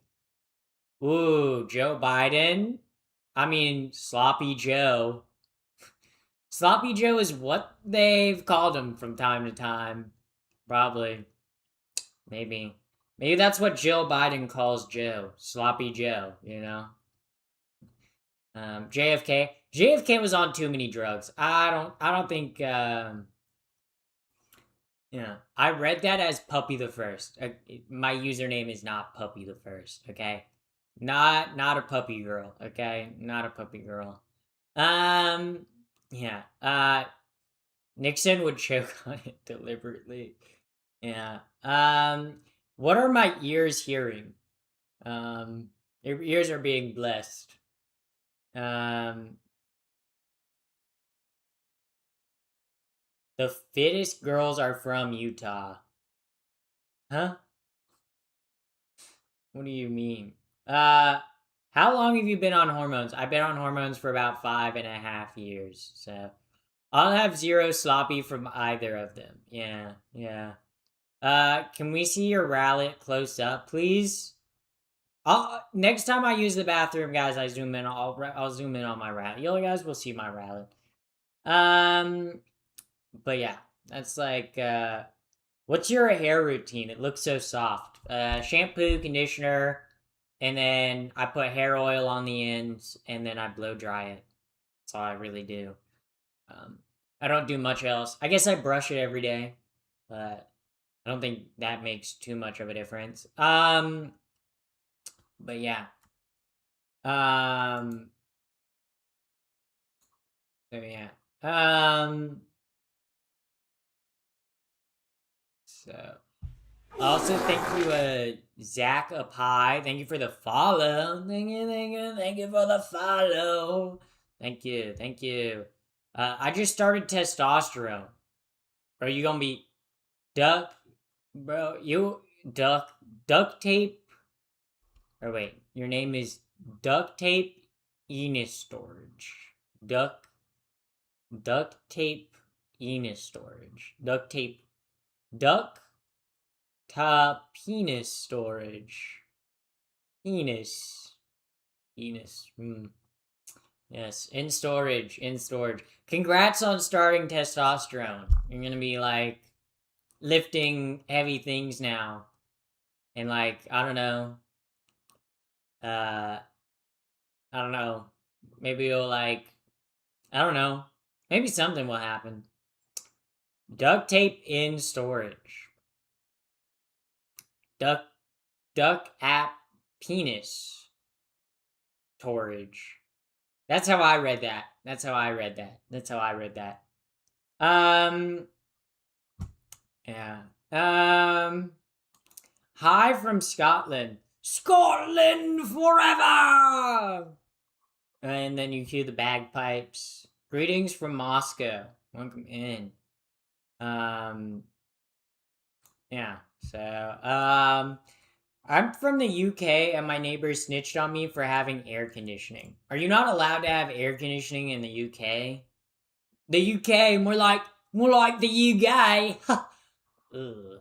Ooh, Joe Biden? I mean, Sloppy Joe. Sloppy Joe is what they've called him from time to time. Probably. Maybe. Maybe that's what Jill Biden calls Joe. Sloppy Joe, you know? JFK. JFK was on too many drugs. I don't think yeah. I read that as Puppy the First. My username is not Puppy the First, okay? Not a puppy girl, okay? Not a puppy girl. Um yeah. Nixon would choke on it deliberately. Yeah. What are my ears hearing? Your ears are being blessed. Um, the fittest girls are from Utah. Huh? What do you mean? How long have you been on hormones? I've been on hormones for about 5.5 years, so I'll have zero sloppy from either of them. Yeah, yeah. Can we see your rallet close up, please? I'll next time I use the bathroom, guys. I zoom in. I'll zoom in on my rallet. You guys will see my rallet. Um, but yeah, that's like what's your hair routine? It looks so soft. Shampoo, conditioner, and then I put hair oil on the ends, and then I blow dry it. That's all I really do. Um, I don't do much else. I guess I brush it every day, but I don't think that makes too much of a difference. But yeah. Um, so yeah. So also, thank you, Zach Apai. Thank you for the follow. Thank you for the follow. Thank you, thank you. I just started testosterone. Are you gonna be duck, bro? You duck tape? Or wait, your name is Duct tape Enos storage. Duct tape Enos storage. Duct tape. Duck penis storage. Enos. Yes, in storage. Congrats on starting testosterone. You're gonna be like lifting heavy things now. And like, I don't know. Maybe you'll like, I don't know. Maybe something will happen. Duct tape in storage. Duck app penis storage. That's how I read that. Yeah. Hi from Scotland. Scotland forever! And then you hear the bagpipes. Greetings from Moscow. Welcome in. Yeah, so, I'm from the UK and my neighbor snitched on me for having air conditioning. Are you not allowed to have air conditioning in the UK? The UK, more like the UK. Ugh.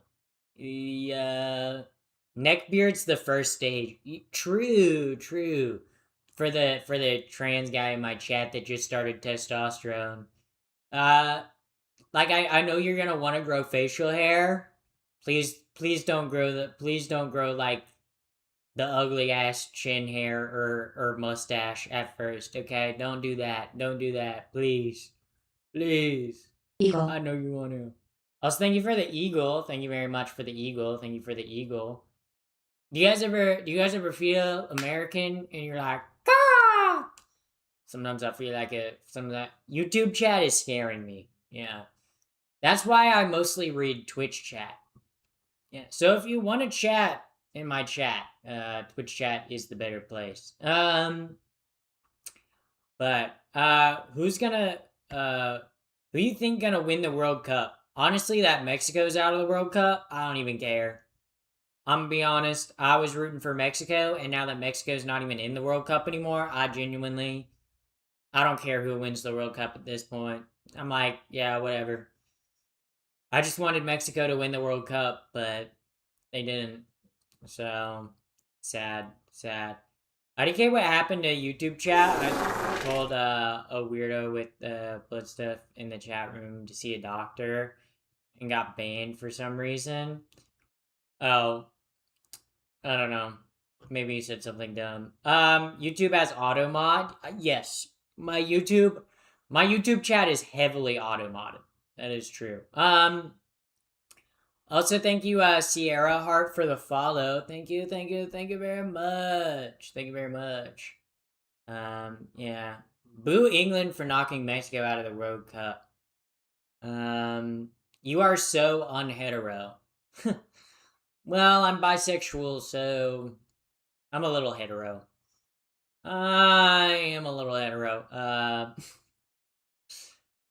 Neckbeard's the first stage. True. For the trans guy in my chat that just started testosterone. Like I know you're gonna want to grow facial hair. Please don't grow like the ugly ass chin hair or mustache at first, okay? Don't do that. Please. Eagle. I know you want to. Also, thank you for the eagle. Thank you very much for the eagle. Thank you for the eagle. Do you guys ever feel American and you're like, ah? Sometimes I feel like some of that YouTube chat is scaring me. Yeah. That's why I mostly read Twitch chat. Yeah. So if you want to chat in my chat, Twitch chat is the better place. But who you think gonna win the World Cup? Honestly, that Mexico's out of the World Cup, I don't even care. I'm gonna be honest, I was rooting for Mexico, and now that Mexico's not even in the World Cup anymore, I don't care who wins the World Cup at this point. I'm like, yeah, whatever. I just wanted Mexico to win the World Cup, but they didn't. So, sad. IDK, what happened to YouTube chat? I told a weirdo with blood stuff in the chat room to see a doctor and got banned for some reason. Oh, I don't know. Maybe he said something dumb. YouTube has auto mod. Yes, my YouTube chat is heavily auto modded. That is true. Also, thank you, Sierra Heart, for the follow. Thank you very much. Yeah. Boo England for knocking Mexico out of the World Cup. You are so unhetero. Well, I'm bisexual, so I'm a little hetero. I am a little hetero.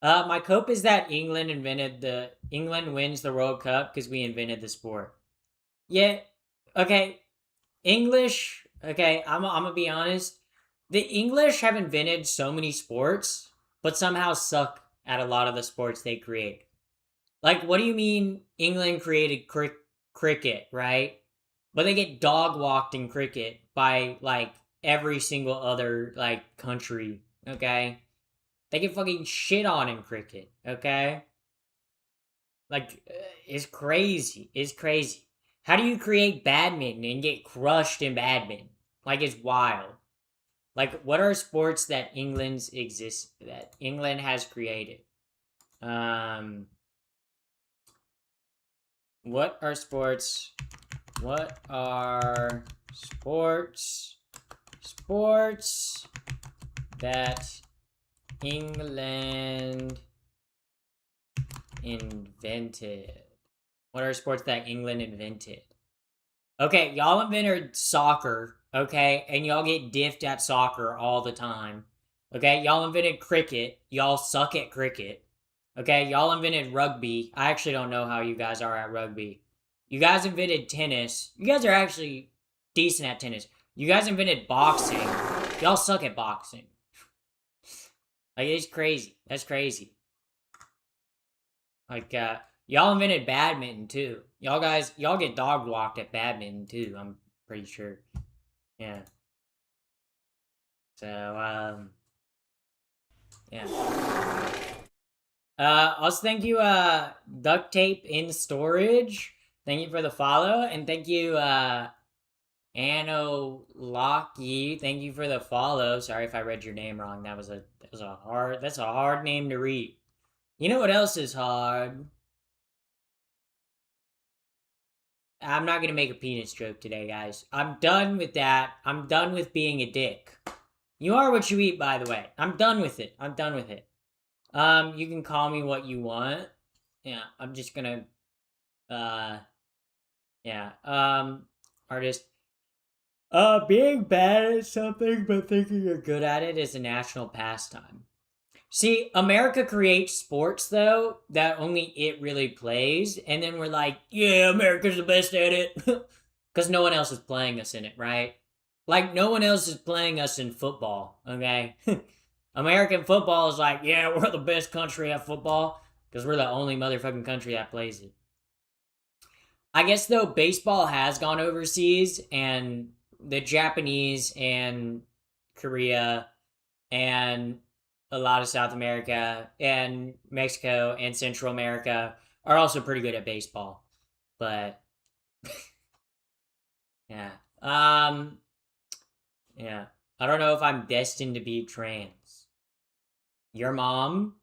My cope is that England wins the World Cup because we invented the sport. Yeah, okay. English, okay, I'm gonna be honest. The English have invented so many sports, but somehow suck at a lot of the sports they create. Like, what do you mean England created cricket, right? But they get dog walked in cricket by, like, every single other, like, country, okay? They get fucking shit on in cricket, okay? Like, it's crazy. How do you create badminton and get crushed in badminton? Like, it's wild. Like, what are sports that England has created? What are sports that England invented? What are sports that England invented? Okay, y'all invented soccer, okay? And y'all get diffed at soccer all the time. Okay, y'all invented cricket. Y'all suck at cricket. Okay, y'all invented rugby. I actually don't know how you guys are at rugby. You guys invented tennis. You guys are actually decent at tennis. You guys invented boxing. Y'all suck at boxing. Like, it's crazy. That's crazy. Like, y'all invented badminton too. Y'all get dog walked at badminton too. I'm pretty sure. Yeah. So, yeah. Also, thank you, Duct Tape in Storage. Thank you for the follow, and thank you, Anno Locky. Thank you for the follow. Sorry if I read your name wrong. That's a hard name to read. You know what else is hard? I'm not gonna make a penis joke today, guys. I'm done with that. I'm done with being a dick. You are what you eat, by the way. I'm done with it. I'm done with it. You can call me what you want. Yeah, I'm just gonna, yeah. Artist. Being bad at something but thinking you're good at it is a national pastime. See, America creates sports though that only it really plays, and then we're like, yeah, America's the best at it, because no one else is playing us in it, right? Like no one else is playing us in football. Okay, American football is like, yeah, we're the best country at football because we're the only motherfucking country that plays it. I guess though, baseball has gone overseas, and the Japanese and Korea and a lot of South America and Mexico and Central America are also pretty good at baseball. But yeah. Yeah. I don't know if I'm destined to be trans. Your mom?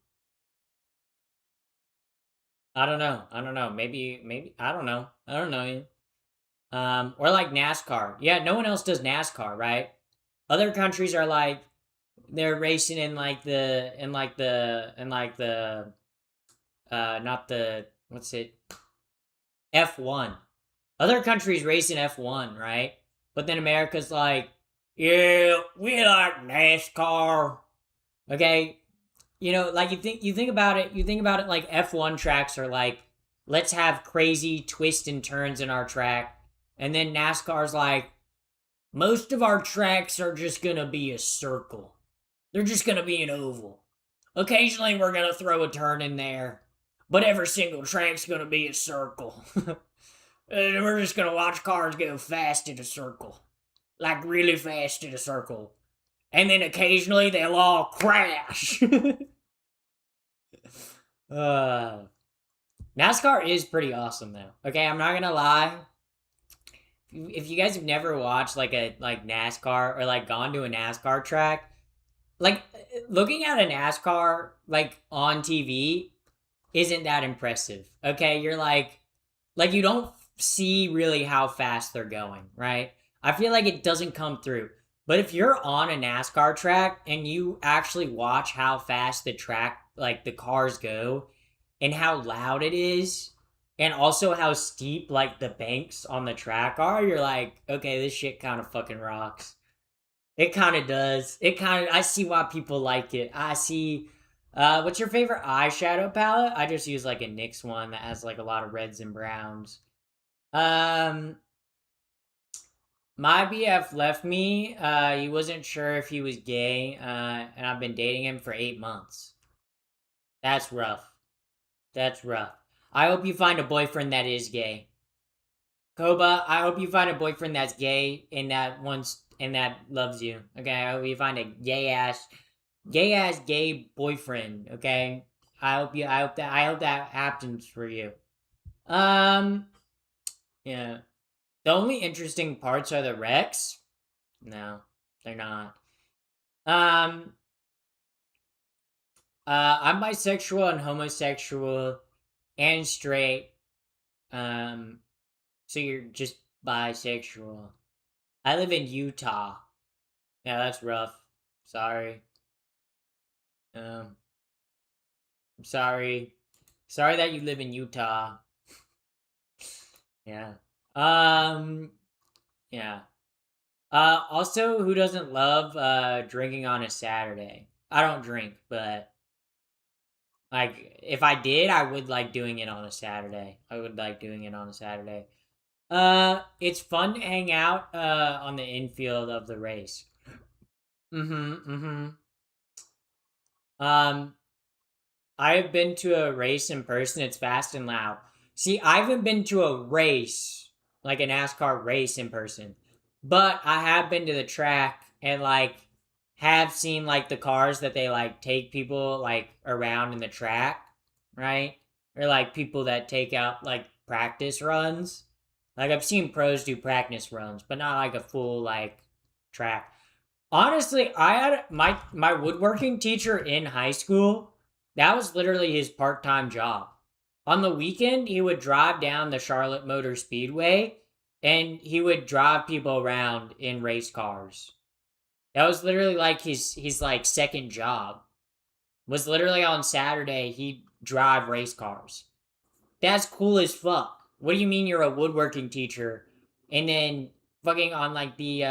I don't know. I don't know. Maybe I don't know. I don't know. Or like NASCAR. Yeah, no one else does NASCAR, right? Other countries are like they're racing in like the not the what's it F1. Other countries race in F1, right? But then America's like, yeah, we like NASCAR. Okay, like you think about it like F1 tracks are like, let's have crazy twists and turns in our track, and then NASCAR's like, most of our tracks are just gonna be a circle. They're just gonna be an oval. Occasionally we're gonna throw a turn in there, but every single track's gonna be a circle. And we're just gonna watch cars go fast in a circle. Like really fast in a circle. And then occasionally they'll all crash. uh, NASCAR is pretty awesome though. Okay, I'm not gonna lie. If you guys have never watched like NASCAR or like gone to a NASCAR track, like looking at a NASCAR like on TV isn't that impressive. Okay, you're like you don't see really how fast they're going, right? I feel like it doesn't come through. But if you're on a NASCAR track and you actually watch how fast the track, like the cars go, and how loud it is, and also how steep like the banks on the track are, you're like, okay, this shit kind of fucking rocks. It kind of does. I see why people like it. I see. What's your favorite eyeshadow palette? I just use like a NYX one that has like a lot of reds and browns. Um, my BF left me. He wasn't sure if he was gay. And I've been dating him for 8 months. That's rough. That's rough. I hope you find a boyfriend that is gay. Koba, I hope you find a boyfriend that's gay and that loves you. Okay, I hope you find a gay boyfriend. Okay, I hope that happens for you. Um, yeah. The only interesting parts are the wrecks. No, they're not. Um, I'm bisexual and homosexual and straight. Um, so you're just bisexual. I live in Utah. Yeah, that's rough. Sorry. Um, I'm sorry. Sorry that you live in Utah. Yeah. Um, yeah. Also, who doesn't love drinking on a Saturday? I don't drink, but like if I did, I would like doing it on a Saturday. I would like doing it on a Saturday. It's fun to hang out on the infield of the race. Mm-hmm. Mm-hmm. Um, I've been to a race in person. It's fast and loud. See, I haven't been to a race, like a NASCAR race in person, but I have been to the track and like have seen like the cars that they like take people like around in the track, right? Or like people that take out like practice runs. Like I've seen pros do practice runs, but not like a full like track. Honestly, I had my woodworking teacher in high school. That was literally his part-time job. On the weekend, he would drive down the Charlotte Motor Speedway and he would drive people around in race cars. That was literally like his like second job. Was literally on Saturday he'd drive race cars. That's cool as fuck. What do you mean you're a woodworking teacher and then fucking on like the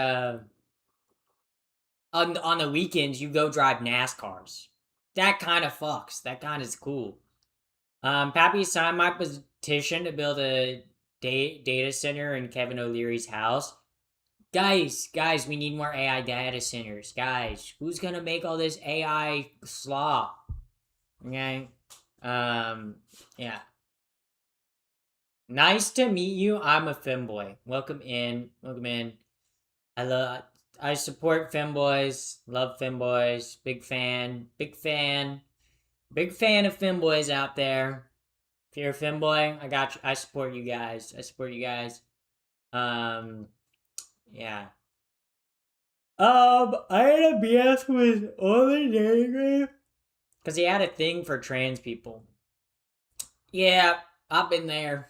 on the weekends you go drive NASCARs. That kind of fucks. That kind of is cool. Pappy signed my petition to build a data center in Kevin O'Leary's house. Guys, we need more AI data centers. Guys, who's gonna make all this AI slop? Okay. Yeah. Nice to meet you. I'm a femboy. Welcome in. Welcome in. I love. I support femboys. Love femboys. Big fan. Big fan. Big fan of femboys out there. If you're a femboy, I got you. I support you guys. I support you guys. Um, yeah. I had a BS with Ollie Dangrave because he had a thing for trans people. Yeah, I've been there.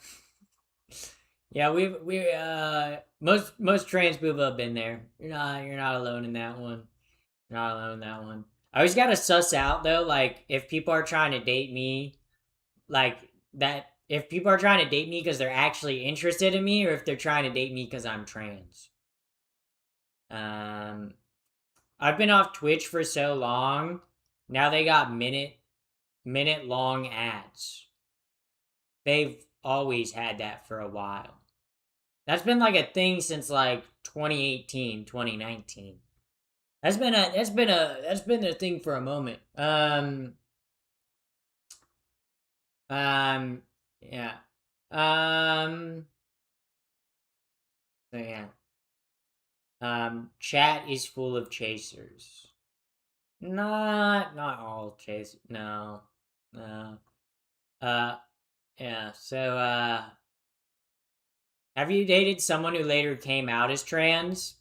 Yeah, we most trans people have been there. You're not alone in that one. You're not alone in that one. I always gotta suss out though, like if people are trying to date me, like that. If people are trying to date me because they're actually interested in me, or if they're trying to date me because I'm trans. Um, I've been off Twitch for so long. Now they got minute long ads. They've always had that for a while. That's been like a thing since like 2018, 2019. That's been a thing for a moment. Um yeah. Um so yeah. Chat is full of chasers. Not all chasers. No. No. Uh yeah. So have you dated someone who later came out as trans?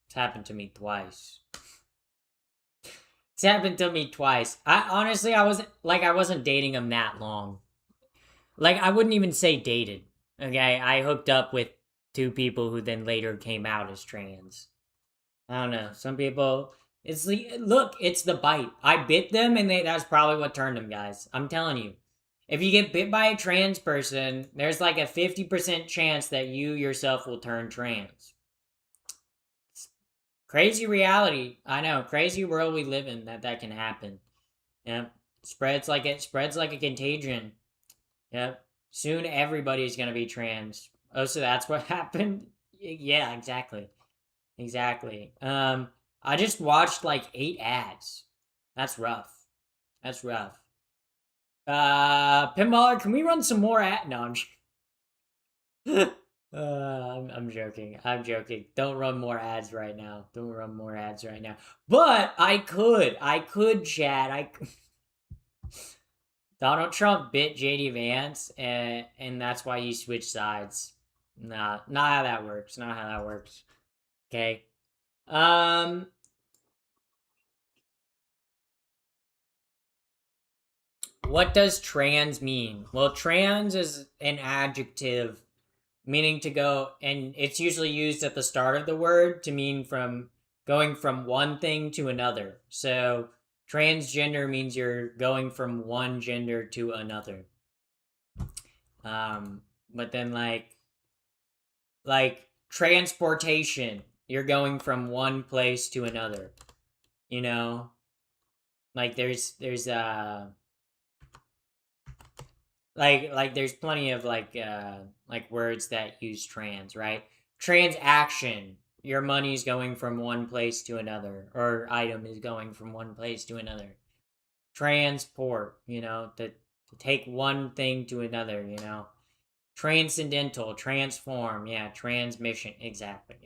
It's happened to me twice. It's happened to me twice. I honestly I wasn't dating him that long. Like I wouldn't even say dated. Okay, I hooked up with two people who then later came out as trans. I don't know. Some people, it's the look. It's the bite. I bit them, and that's probably what turned them, guys. I'm telling you. If you get bit by a trans person, there's like a 50% chance that you yourself will turn trans. Crazy reality. I know. Crazy world we live in that can happen. Yeah. Spreads like a contagion. Yep. Soon everybody's gonna be trans. Oh, so that's what happened? Yeah, exactly. Exactly. I just watched like 8 ads. That's rough. That's rough. Pinballer, can we run some more ad? No, I'm joking. I'm joking. Don't run more ads right now. Don't run more ads right now. But I could. I could, Chad. Donald Trump bit JD Vance, and that's why he switched sides. Nah, not how that works. Not how that works. Okay. Um. What does trans mean? Well, trans is an adjective meaning to go, and it's usually used at the start of the word to mean from going from one thing to another. So, transgender means you're going from one gender to another. But then like transportation, you're going from one place to another. You know, like there's like there's plenty of like words that use trans, right? Transaction. Your money's going from one place to another, or item is going from one place to another. Transport, to take one thing to another, Transcendental, transform, yeah, transmission, exactly.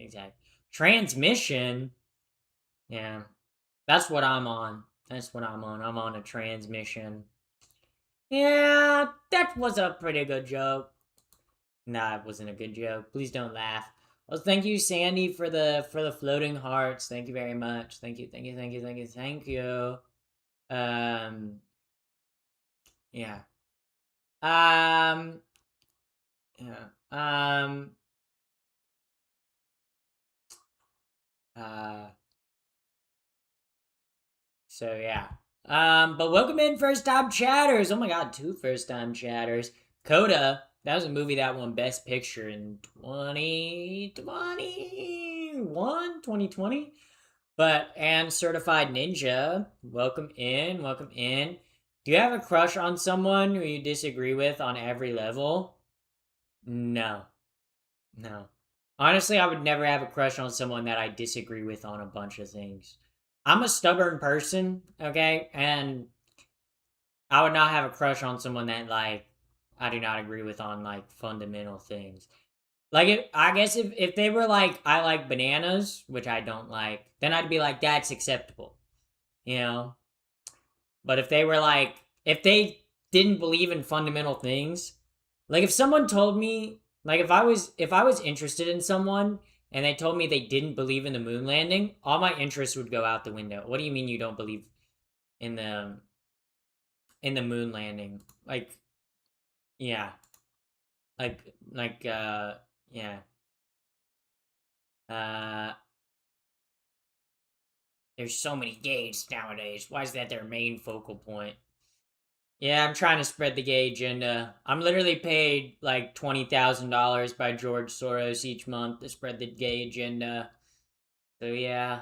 Transmission, yeah, that's what I'm on. I'm on a transmission. Yeah, that was a pretty good joke. Nah, it wasn't a good joke. Please don't laugh. Well, thank you, Sandy, for the floating hearts. Thank you very much. Thank you. Um, yeah. Um, yeah. Uh, so yeah. But welcome in first time chatters. Oh my god, 2 first time chatters. Coda, that was a movie that won Best Picture in 2020. But and Certified Ninja, welcome in, welcome in. Do you have a crush on someone who you disagree with on every level? No. No. Honestly, I would never have a crush on someone that I disagree with on a bunch of things. I'm a stubborn person, okay? And I would not have a crush on someone that like I do not agree with on like fundamental things. Like I guess if they were like I like bananas, which I don't like, then I'd be like that's acceptable. You know? But if they were like if they didn't believe in fundamental things, like if someone told me like if I was interested in someone and they told me they didn't believe in the moon landing, all my interest would go out the window. What do you mean you don't believe in the moon landing? Like yeah. Yeah. Uh there's so many gays nowadays. Why is that their main focal point? Yeah, I'm trying to spread the gay agenda. I'm literally paid like $20,000 by George Soros each month to spread the gay agenda. So yeah.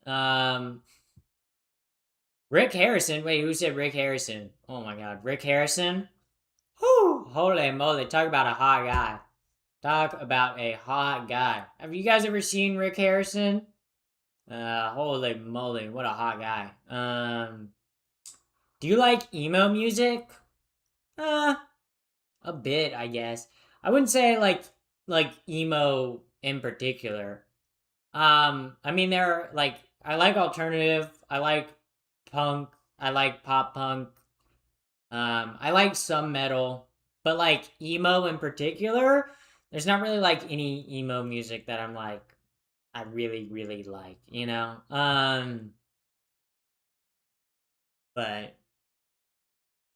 Um Rick Harrison. Wait, who said Rick Harrison? Oh my god, Rick Harrison? Whew, holy moly, talk about a hot guy. Talk about a hot guy. Have you guys ever seen Rick Harrison? Holy moly, what a hot guy. Do you like emo music? Uh, a bit, I guess. I wouldn't say like emo in particular. I mean there are like I like alternative, I like punk, I like pop punk. I like some metal, but like emo in particular, there's not really like any emo music that I'm like I really really like. But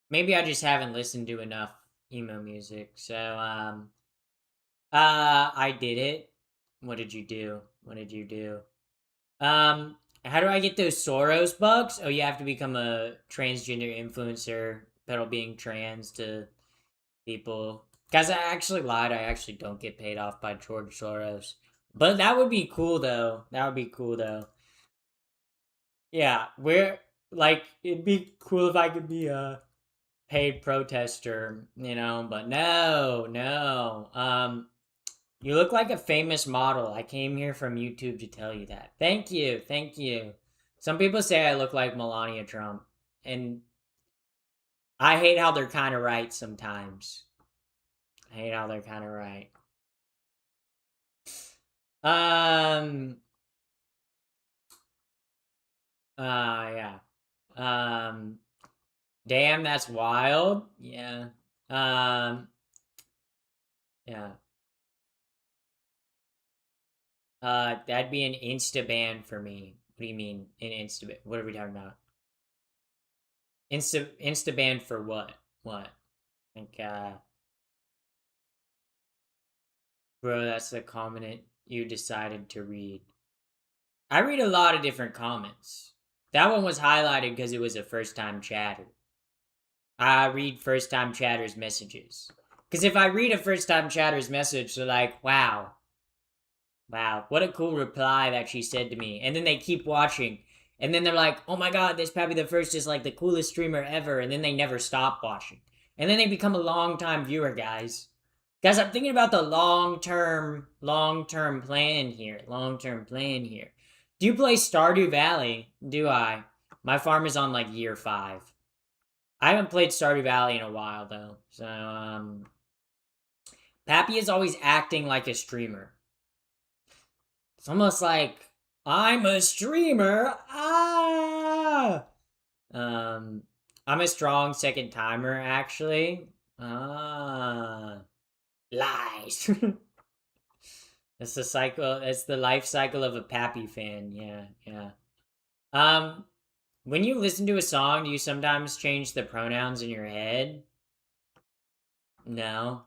maybe I just haven't listened to enough emo music. So I did it. What did you do? What did you do? How do I get those Soros bucks? Oh, you have to become a transgender influencer, peddle being trans to people. Guys, I actually lied. I actually don't get paid off by George Soros. But that would be cool though. That would be cool though. Yeah, we're like it'd be cool if I could be a paid protester, but no, no. You look like a famous model. I came here from YouTube to tell you that. Thank you. Thank you. Some people say I look like Melania Trump, and I hate how they're kind of right sometimes. I hate how they're kind of right. Um yeah. Um damn, that's wild. Yeah. Yeah. That'd be an insta ban for me. What do you mean an insta ban? What are we talking about? Insta ban for what? What? Like bro, that's the comment you decided to read. I read a lot of different comments. That one was highlighted because it was a first time chatter. I read first time chatters messages. Because if I read a first time chatter's message, they're like, wow, what a cool reply that she said to me. And then they keep watching. And then they're like, oh my god, this Pappy the First is like the coolest streamer ever. And then they never stop watching. and then they become a long-time viewer, guys. Guys, I'm thinking about the long-term plan here. Long-term plan here. Do you play Stardew Valley? Do I? My farm is on like year 5. I haven't played Stardew Valley in a while though. So, Pappy is always acting like a streamer. It's almost like I'm a streamer. Ah. I'm a strong second timer actually. Ah. Lies. It's the cycle. It's the life cycle of a Pappy fan. Yeah, yeah. Um, when you listen to a song, do you sometimes change the pronouns in your head? No,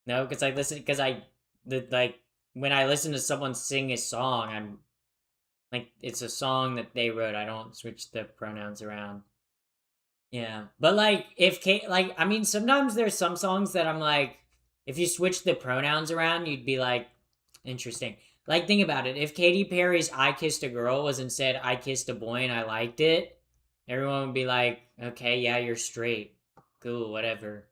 no, because I listen. Because like when I listen to someone sing a song, I'm like it's a song that they wrote. I don't switch the pronouns around. Yeah, but like if Kate, like I mean, sometimes there's some songs that I'm like, if you switch the pronouns around, you'd be like, interesting. Like think about it. If Katy Perry's "I Kissed a Girl" was instead "I Kissed a Boy" and I liked it, everyone would be like, okay, yeah, you're straight, cool, whatever.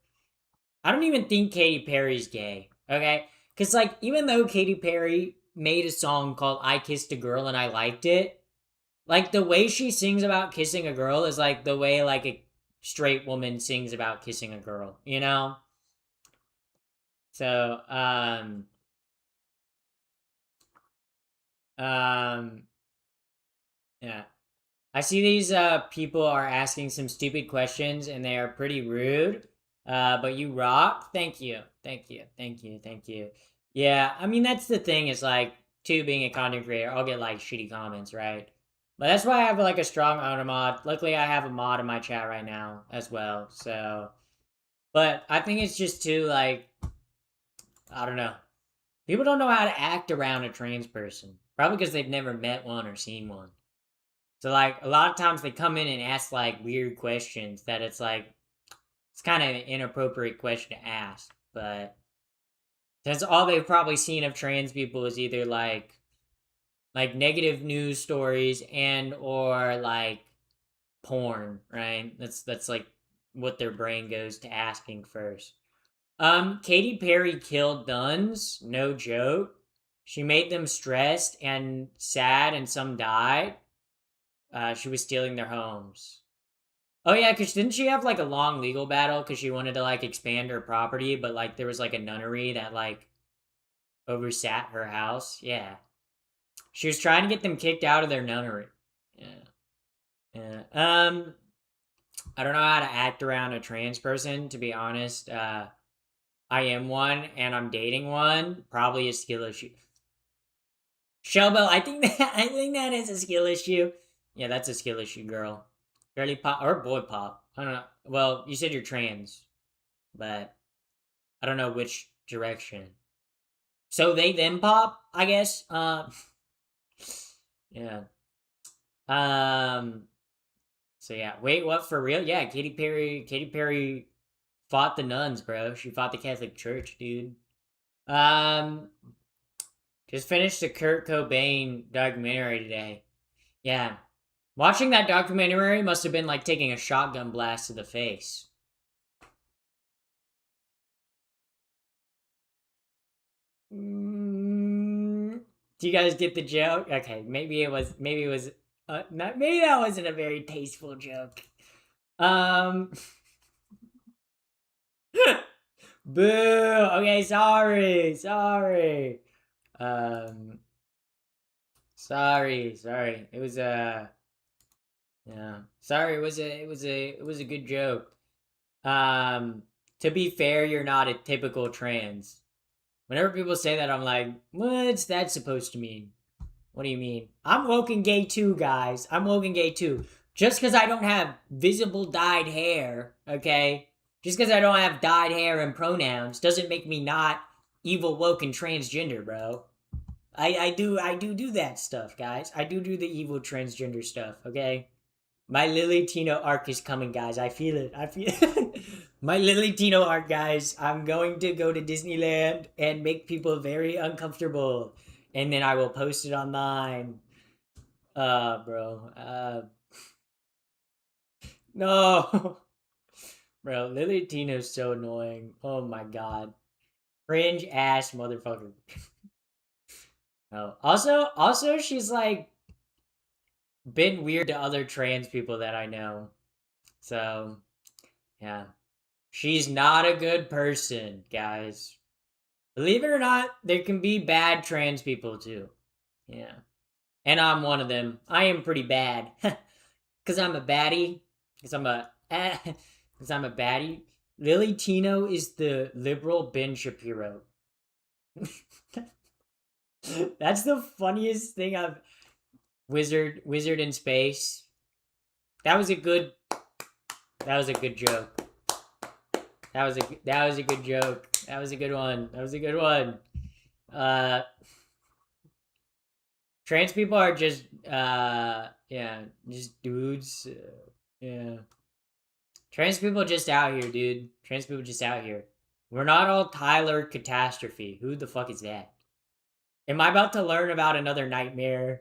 I don't even think Katy Perry's gay. Okay, because like even though Katy Perry made a song called "I Kissed a Girl" and I liked it, like the way she sings about kissing a girl is like the way like a straight woman sings about kissing a girl, you know? So, um yeah. I see these people are asking some stupid questions and they are pretty rude. But you rock. Thank you. Thank you. Thank you. Thank you. Yeah, I mean that's the thing is like too being a content creator, I'll get like shitty comments, right? But that's why I have like a strong owner mod. Luckily I have a mod in my chat right now as well. So but I think it's just too like I don't know. People don't know how to act around a trans person. Probably because they've never met one or seen one. So like a lot of times they come in and ask like weird questions that it's like it's kind of an inappropriate question to ask, but that's all they've probably seen of trans people is either like negative news stories and or like porn, right? That's like what their brain goes to asking first. Katy Perry killed nuns, no joke. She made them stressed and sad and some died. She was stealing their homes. Oh yeah, cause didn't she have like a long legal battle because she wanted to like expand her property, but like there was like a nunnery that like oversat her house. Yeah, she was trying to get them kicked out of their nunnery. Yeah, yeah. I don't know how to act around a trans person. To be honest, I am one and I'm dating one. Probably a skill issue. Shelbo, I think that is a skill issue. Yeah, that's a skill issue, girl. Girly pop or boy pop. I don't know. Well, you said you're trans, but I don't know which direction. So they them pop, I guess. Yeah. Um. So yeah. Wait, what for real? Yeah, Katy Perry. Katy Perry fought the nuns, bro. She fought the Catholic Church, dude. Um. Just finished the Kurt Cobain documentary today. Yeah. Watching that documentary must have been like taking a shotgun blast to the face. Do you guys get the joke? Okay, maybe that wasn't a very tasteful joke. Um, boo. Okay, sorry. Um, sorry. It was yeah. Sorry. It was a good joke. Um, to be fair, you're not a typical trans. Whenever people say that, I'm like, what's that supposed to mean? What do you mean? I'm woke and gay too, guys. I'm woke and gay too. Just because I don't have visible dyed hair, okay? Just because I don't have dyed hair and pronouns doesn't make me not evil, woke, and transgender, bro. I do that stuff, guys. I do the evil transgender stuff, okay? My Lily Tino arc is coming, guys. I feel it. I feel it. My Lily Tino arc, guys. I'm going to go to Disneyland and make people very uncomfortable. And then I will post it online. Bro. No. Bro, Lily Tino's so annoying. Oh my god. Cringe ass motherfucker. Oh. Also, she's like been weird to other trans people that I know. So, yeah. She's not a good person, guys. Believe it or not, there can be bad trans people too. Yeah. And I'm one of them. I am pretty bad. Cause I'm a baddie. Cause I'm a cause I'm a baddie. Lily Tino is the liberal Ben Shapiro. That's the funniest thing I've Wizard in space. That was a good joke. That was a good joke. That was a good one. That was a good one. Uh Trans people are just yeah, just dudes. Yeah. Trans people just out here, dude. Trans people just out here. We're not all Tyler Catastrophe. Who the fuck is that? Am I about to learn about another nightmare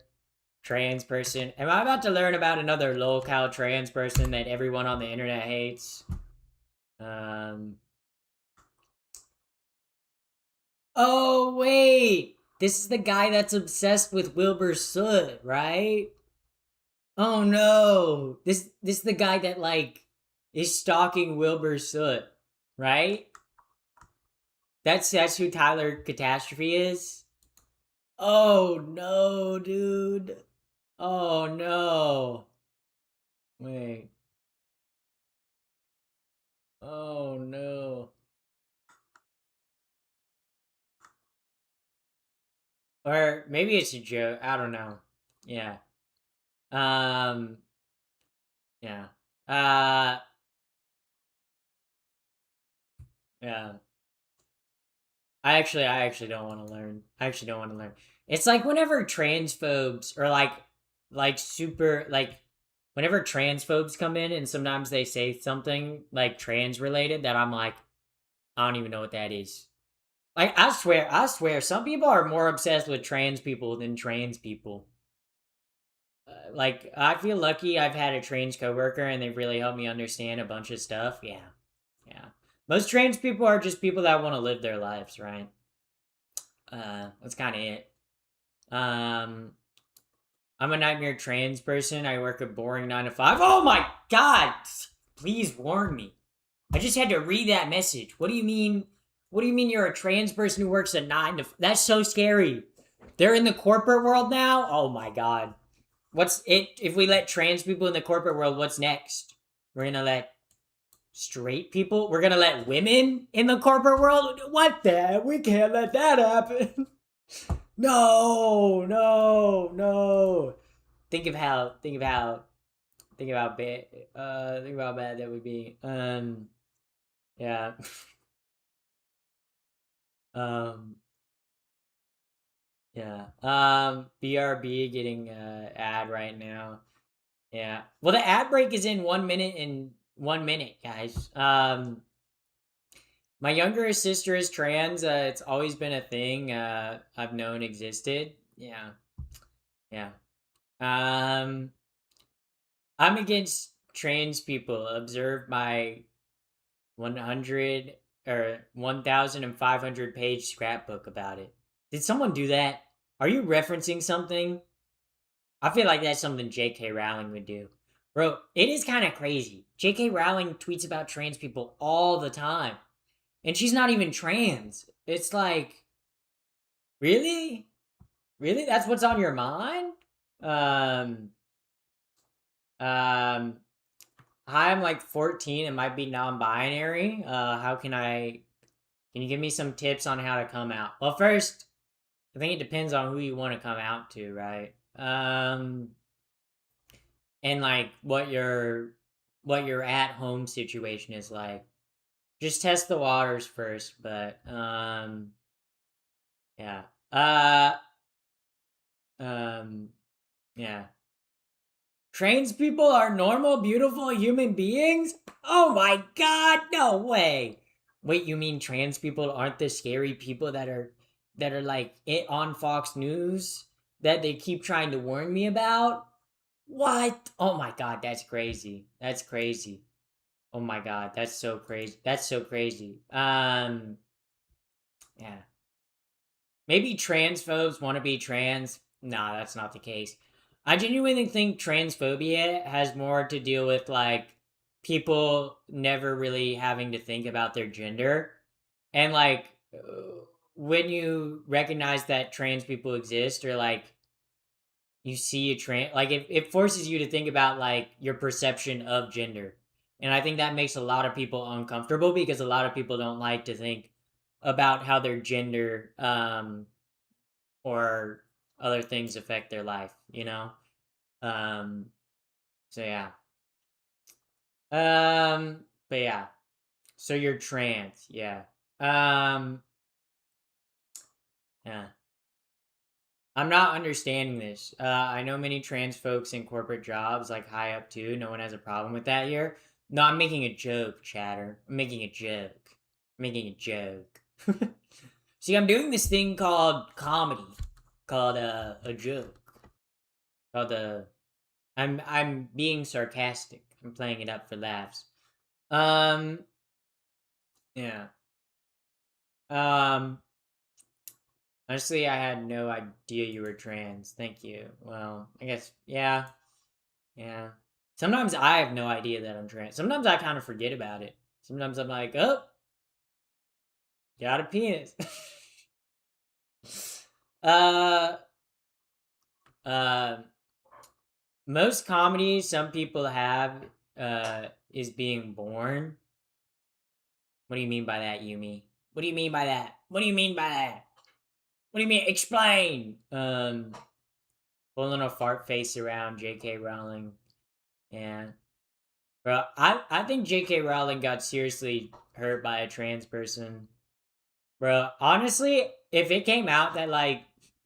trans person? Am I about to learn about another local trans person that everyone on the internet hates? Oh wait, this is the guy that's obsessed with Wilbur Soot, right? Oh no, this is the guy that like is stalking Wilbur Soot, right? That's who Tyler Catastrophe is. Oh no, dude. Oh no. Wait. Oh no. Or maybe it's a joke. I don't know. Yeah. Um. Yeah. Uh. Yeah. I actually don't want to learn. I actually don't want to learn. It's like whenever transphobes or like super like whenever transphobes come in and sometimes they say something like trans related that I'm like, I don't even know what that is. Like I swear, some people are more obsessed with trans people than trans people. Like I feel lucky I've had a trans coworker and they've really helped me understand a bunch of stuff. Yeah, yeah. Most trans people are just people that want to live their lives, right? That's kind of it. Um, I'm a nightmare trans person. I work a boring 9 to 5. Oh my god! Please warn me. I just had to read that message. What do you mean? What do you mean you're a trans person who works a 9 to 5? That's so scary. They're in the corporate world now? Oh my god. What's it if we let trans people in the corporate world, what's next? We're gonna let straight people? We're gonna let women in the corporate world? What the? We can't let that happen. No, no, no. Think of how think about bad think about bad that would be. Yeah. um yeah. BRB getting ad right now. Yeah. Well, the ad break is in 1 minute and 1 minute, guys. My younger sister is trans. It's always been a thing I've known existed. Yeah. Yeah. Um I'm against trans people. Observe my 100 or 1,500 page scrapbook about it. Did someone do that? Are you referencing something? I feel like that's something J.K. Rowling would do. Bro, it is kind of crazy. J.K. Rowling tweets about trans people all the time. And she's not even trans. It's like, really? Really? That's what's on your mind? Um, um, Hi, I'm like 14 and might be non-binary. Can you give me some tips on how to come out? Well, first, I think it depends on who you want to come out to, right? And like what your at home situation is like. Just test the waters first, but yeah. Um yeah. Trans people are normal, beautiful human beings? Oh my god, no way. Wait, you mean trans people aren't the scary people that are like it on Fox News that they keep trying to warn me about? What? Oh my god, that's crazy. That's crazy. Oh my god, that's so crazy. That's so crazy. Yeah. Maybe transphobes want to be trans. Nah, that's not the case. I genuinely think transphobia has more to do with like people never really having to think about their gender. And like when you recognize that trans people exist, or like you see a trans, like it forces you to think about like your perception of gender. And I think that makes a lot of people uncomfortable because a lot of people don't like to think about how their gender or other things affect their life, you know? Um, so yeah. But yeah. So you're trans, yeah. Um, yeah. I'm not understanding this. I know many trans folks in corporate jobs, like high up too. No one has a problem with that here. No, I'm making a joke, chatter. I'm making a joke. I'm making a joke. See, I'm doing this thing called comedy, called a joke, called I'm being sarcastic. I'm playing it up for laughs. Um, yeah. Um, honestly, I had no idea you were trans. Thank you. Well, I guess yeah. Yeah. Sometimes I have no idea that I'm trans. Sometimes I kind of forget about it. Sometimes I'm like, oh, got a penis. uh, uh, most comedies some people have is being born. What do you mean by that, Yumi? What do you mean by that? What do you mean by that? What do you mean? Explain. Pulling a fart face around J.K. Rowling. Yeah. Bro, I think J.K. Rowling got seriously hurt by a trans person. Bro, honestly, if it came out that like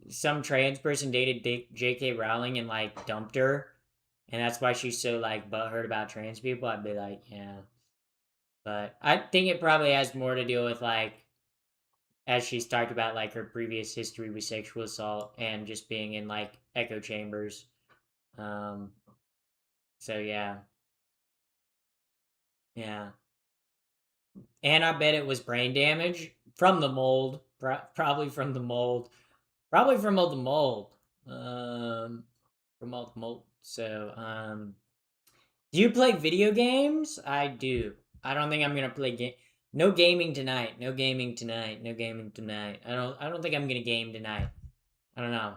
some trans person dated J.K. Rowling and like dumped her, and that's why she's so like butthurt about trans people, I'd be like, yeah. But I think it probably has more to do with like, as she's talked about like her previous history with sexual assault and just being in like echo chambers. Um, so yeah, yeah. And I bet it was brain damage from the mold, probably from the mold. Probably from all the mold. From all the mold. So, do you play video games? I do. I don't think I'm gonna play game. No gaming tonight. No gaming tonight. No gaming tonight. I don't think I'm gonna game tonight. I don't know.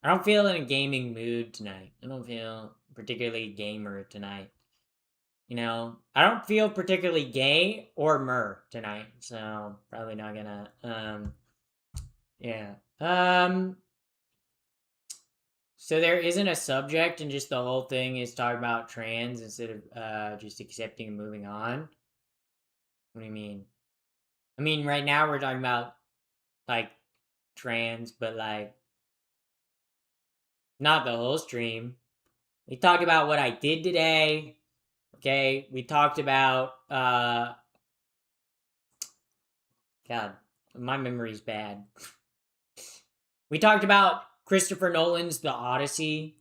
I don't feel in a gaming mood tonight. I don't feel particularly gamer tonight. You know, I don't feel particularly gay or mer tonight. So probably not gonna. Yeah. So there isn't a subject, and just the whole thing is talking about trans instead of just accepting and moving on. What do you mean? I mean, right now we're talking about like trans, but like not the whole stream. We talked about what I did today. Okay, we talked about God, my memory's bad. We talked about Christopher Nolan's The Odyssey,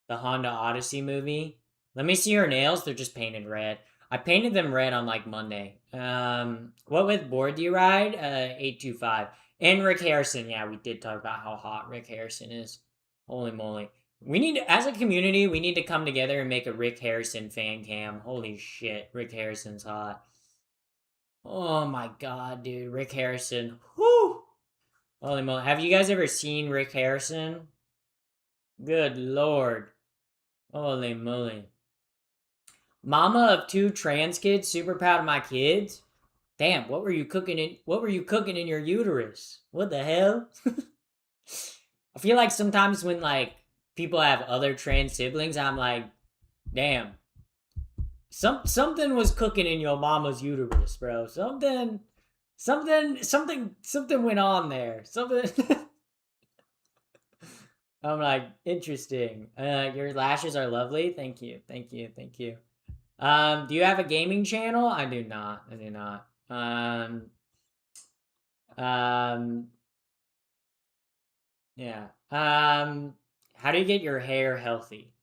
the Honda Odyssey movie. Let me see her nails. They're just painted red. I painted them red on like Monday. What with Board Do You Ride? 825. And Rick Harrison. Yeah, we did talk about how hot Rick Harrison is. Holy moly. We need to, as a community, we need to come together and make a Rick Harrison fan cam. Holy shit, Rick Harrison's hot. Oh my god, dude, Rick Harrison. Whoo! Holy moly. Have you guys ever seen Rick Harrison? Good lord. Holy moly. Mama of two trans kids, super proud of my kids. Damn, what were you cooking in your uterus? What the hell? I feel like sometimes when like people have other trans siblings, I'm like, damn. Something was cooking in your mama's uterus, bro. Something went on there. Something I'm like, interesting. Your lashes are lovely. Thank you. Thank you. Thank you. Do you have a gaming channel? I do not. I do not. Um, yeah. How do you get your hair healthy?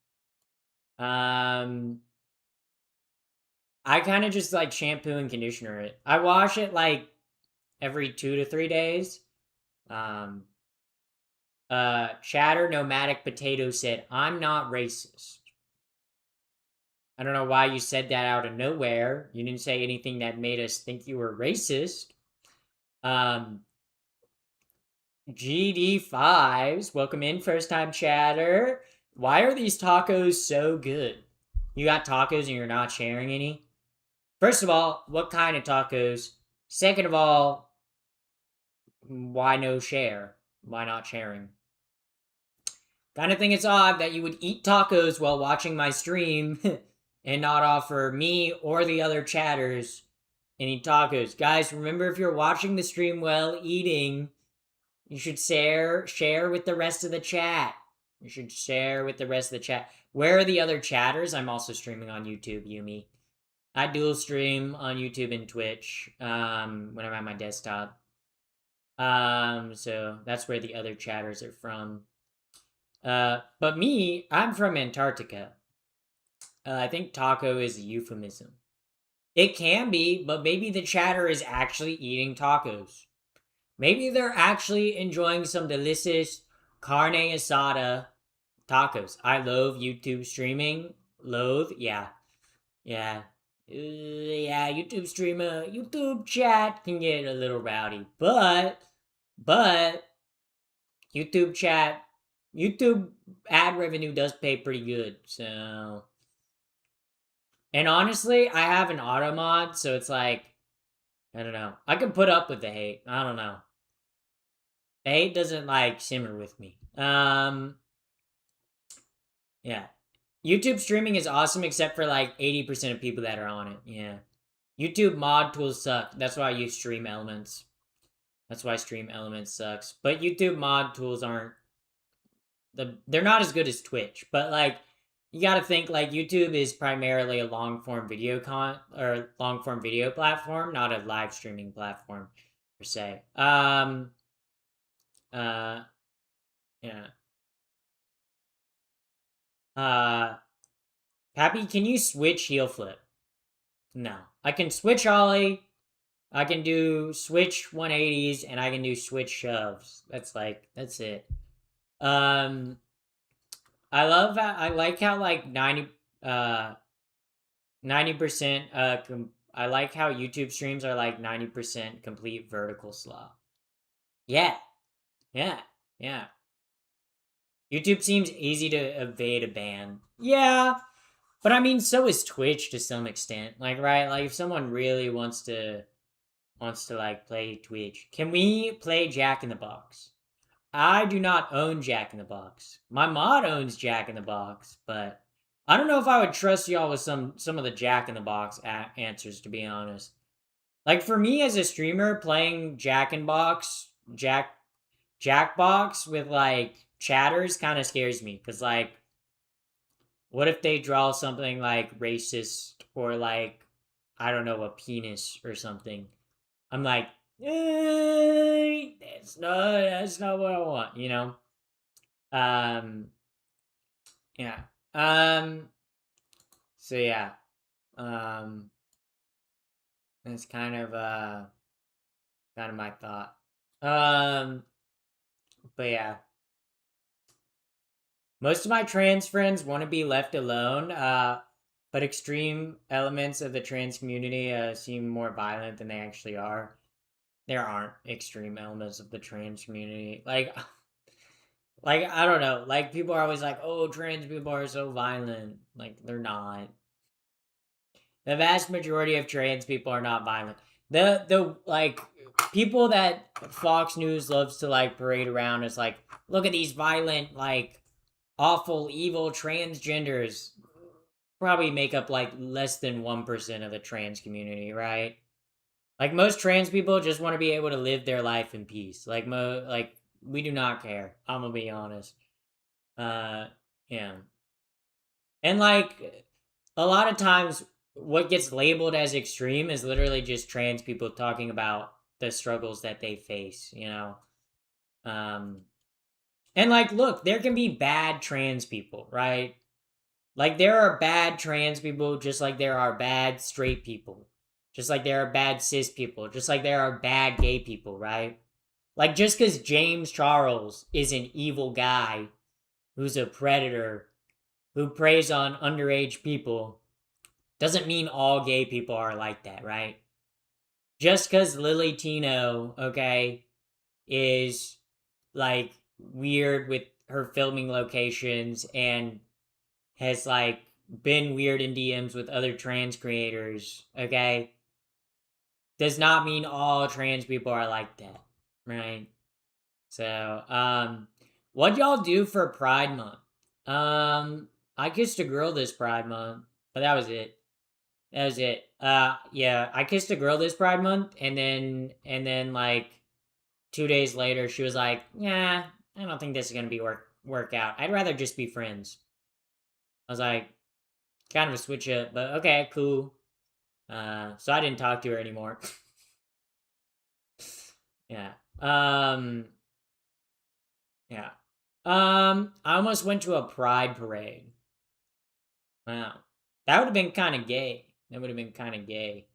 Um, I kind of just like shampoo and conditioner it. I wash it like every 2 to 3 days. Um, Chatter Nomadic Potato said, I'm not racist. I don't know why you said that out of nowhere. You didn't say anything that made us think you were racist. GD5s, welcome in, first time chatter. Why are these tacos so good? You got tacos and you're not sharing any? First of all, what kind of tacos? Second of all, why no share? Why not sharing? Kind of think it's odd that you would eat tacos while watching my stream and not offer me or the other chatters any tacos. Guys, remember, if you're watching the stream while eating, you should share with the rest of the chat. You should share with the rest of the chat. Where are the other chatters? I'm also streaming on YouTube, Yumi. I dual stream on YouTube and Twitch when I'm at my desktop. So that's where the other chatters are from. But me, I'm from Antarctica. I think taco is a euphemism. It can be, but maybe the chatter is actually eating tacos. Maybe they're actually enjoying some delicious carne asada tacos. I loathe YouTube streaming. Loathe? Yeah. Yeah. Yeah, YouTube chat can get a little rowdy. But, YouTube ad revenue does pay pretty good, so. And honestly, I have an auto mod, so it's like, I don't know. I can put up with the hate. I don't know. The hate doesn't like simmer with me. Yeah. YouTube streaming is awesome except for like 80% of people that are on it. Yeah. YouTube mod tools suck. That's why I use Stream Elements. That's why Stream Elements sucks. But YouTube mod tools aren't they're not as good as Twitch. But like you got to think like YouTube is primarily a long form video platform, not a live streaming platform per se. Yeah. Pappy, can you switch heel flip? No. I can switch ollie, I can do switch 180s, and I can do switch shoves. That's it. I love that. I like how like 90% I like how YouTube streams are like 90% complete vertical slop. Yeah. Yeah. Yeah. YouTube seems easy to evade a ban. Yeah. But I mean, so is Twitch to some extent. Like, right? Like, if someone really wants to like play Twitch, can we play Jack in the Box? I do not own Jack in the Box. My mod owns Jack in the Box, but I don't know if I would trust y'all with some of the Jack in the Box answers. To be honest, like for me as a streamer, playing Jackbox with like chatters kind of scares me because like what if they draw something like racist or like, I don't know, a penis or something? I'm like, that's not what I want, you know? Yeah. So yeah. That's kind of my thought. But yeah. Most of my trans friends want to be left alone, but extreme elements of the trans community seem more violent than they actually are. There aren't extreme elements of the trans community. Like I don't know. Like people are always like, "Oh, trans people are so violent." Like they're not. The vast majority of trans people are not violent. The like people that Fox News loves to like parade around is like, look at these violent like awful, evil transgenders probably make up like less than 1% of the trans community, right? Like most trans people just want to be able to live their life in peace. Like we do not care. I'm gonna be honest. Uh, yeah. And like a lot of times, what gets labeled as extreme is literally just trans people talking about the struggles that they face. You know. Um, and like, look, there can be bad trans people, right? Like, there are bad trans people just like there are bad straight people. Just like there are bad cis people. Just like there are bad gay people, right? Like, just because James Charles is an evil guy who's a predator who preys on underage people doesn't mean all gay people are like that, right? Just because Lily Tino, okay, is like weird with her filming locations and has like been weird in DMs with other trans creators, okay, does not mean all trans people are like that, right? So, what y'all do for Pride Month? I kissed a girl this Pride Month, but that was it. That was it. Yeah, I kissed a girl this Pride Month, and then like 2 days later, she was like, "Yeah, I don't think this is gonna be work out. I'd rather just be friends." I was like, kind of a switch up, but okay, cool. So I didn't talk to her anymore. Yeah. Yeah. I almost went to a pride parade. Wow. That would have been kind of gay. That would have been kind of gay.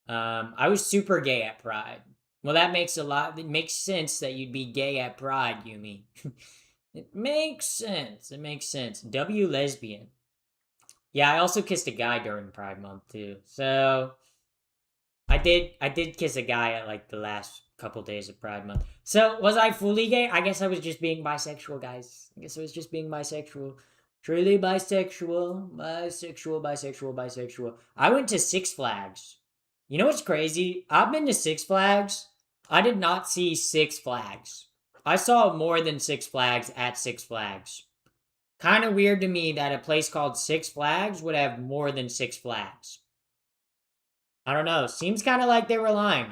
I was super gay at Pride. Well, that makes a lot. It makes sense that you'd be gay at Pride, Yumi. It makes sense. It makes sense. W lesbian. Yeah, I also kissed a guy during Pride Month too. So I did kiss a guy at like the last couple days of Pride Month. So was I fully gay? I guess I was just being bisexual, guys. I guess I was just being bisexual. Truly bisexual, bisexual, bisexual, bisexual. I went to Six Flags. You know what's crazy? I've been to Six Flags. I did not see Six Flags. I saw more than Six Flags at Six Flags. Kind of weird to me that a place called Six Flags would have more than Six Flags. I don't know. Seems kind of like they were lying.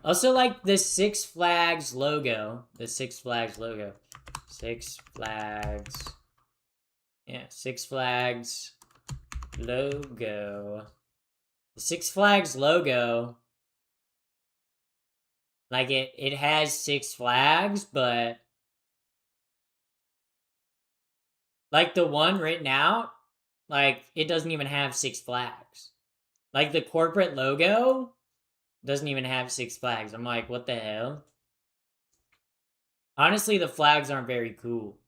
Also, like the Six Flags logo. The Six Flags logo. Six Flags. Yeah, Six Flags logo. The Six Flags logo. Like it has Six Flags, but like the one written out, like it doesn't even have Six Flags. Like the corporate logo doesn't even have Six Flags. I'm like, what the hell? Honestly, the flags aren't very cool.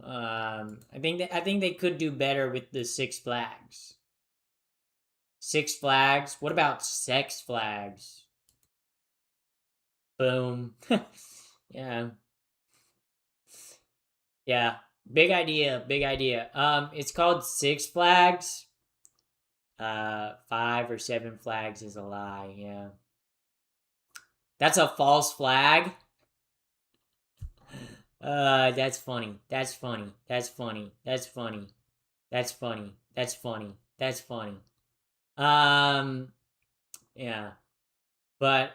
I think they could do better with the Six Flags. Six Flags. What about Sex Flags? Boom. Yeah. Yeah. Big idea. Big idea. It's called Six Flags. 5 or 7 flags is a lie. Yeah. That's a false flag. That's funny. That's funny. That's funny. That's funny. That's funny. That's funny. That's funny. Um, yeah. But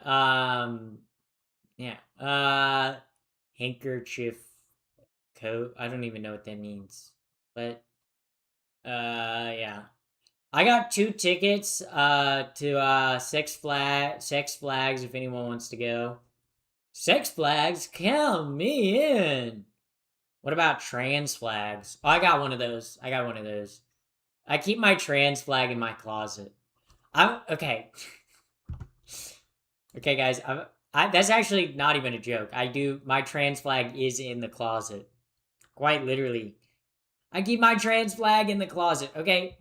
yeah. Handkerchief coat. I don't even know what that means. But yeah. I got 2 tickets to Sex Flags if anyone wants to go. Sex Flags, count me in. What about trans flags? Oh, I got one of those. I got one of those. I keep my trans flag in my closet. I'm okay. Okay, guys. That's actually not even a joke. I do. My trans flag is in the closet. Quite literally. I keep my trans flag in the closet. Okay.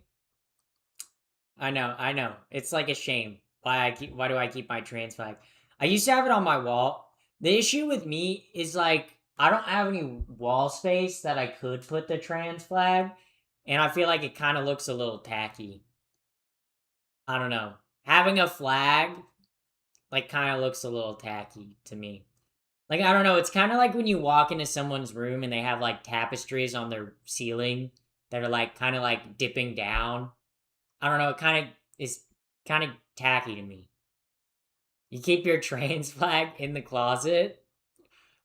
I know. I know. It's like a shame. Why do I keep my trans flag? I used to have it on my wall. The issue with me is like I don't have any wall space that I could put the trans flag, and I feel like it kind of looks a little tacky. I don't know. Having a flag like kind of looks a little tacky to me. Like I don't know, it's kind of like when you walk into someone's room and they have like tapestries on their ceiling that are like kind of like dipping down. I don't know, it kind of is kind of tacky to me. You keep your trans flag in the closet?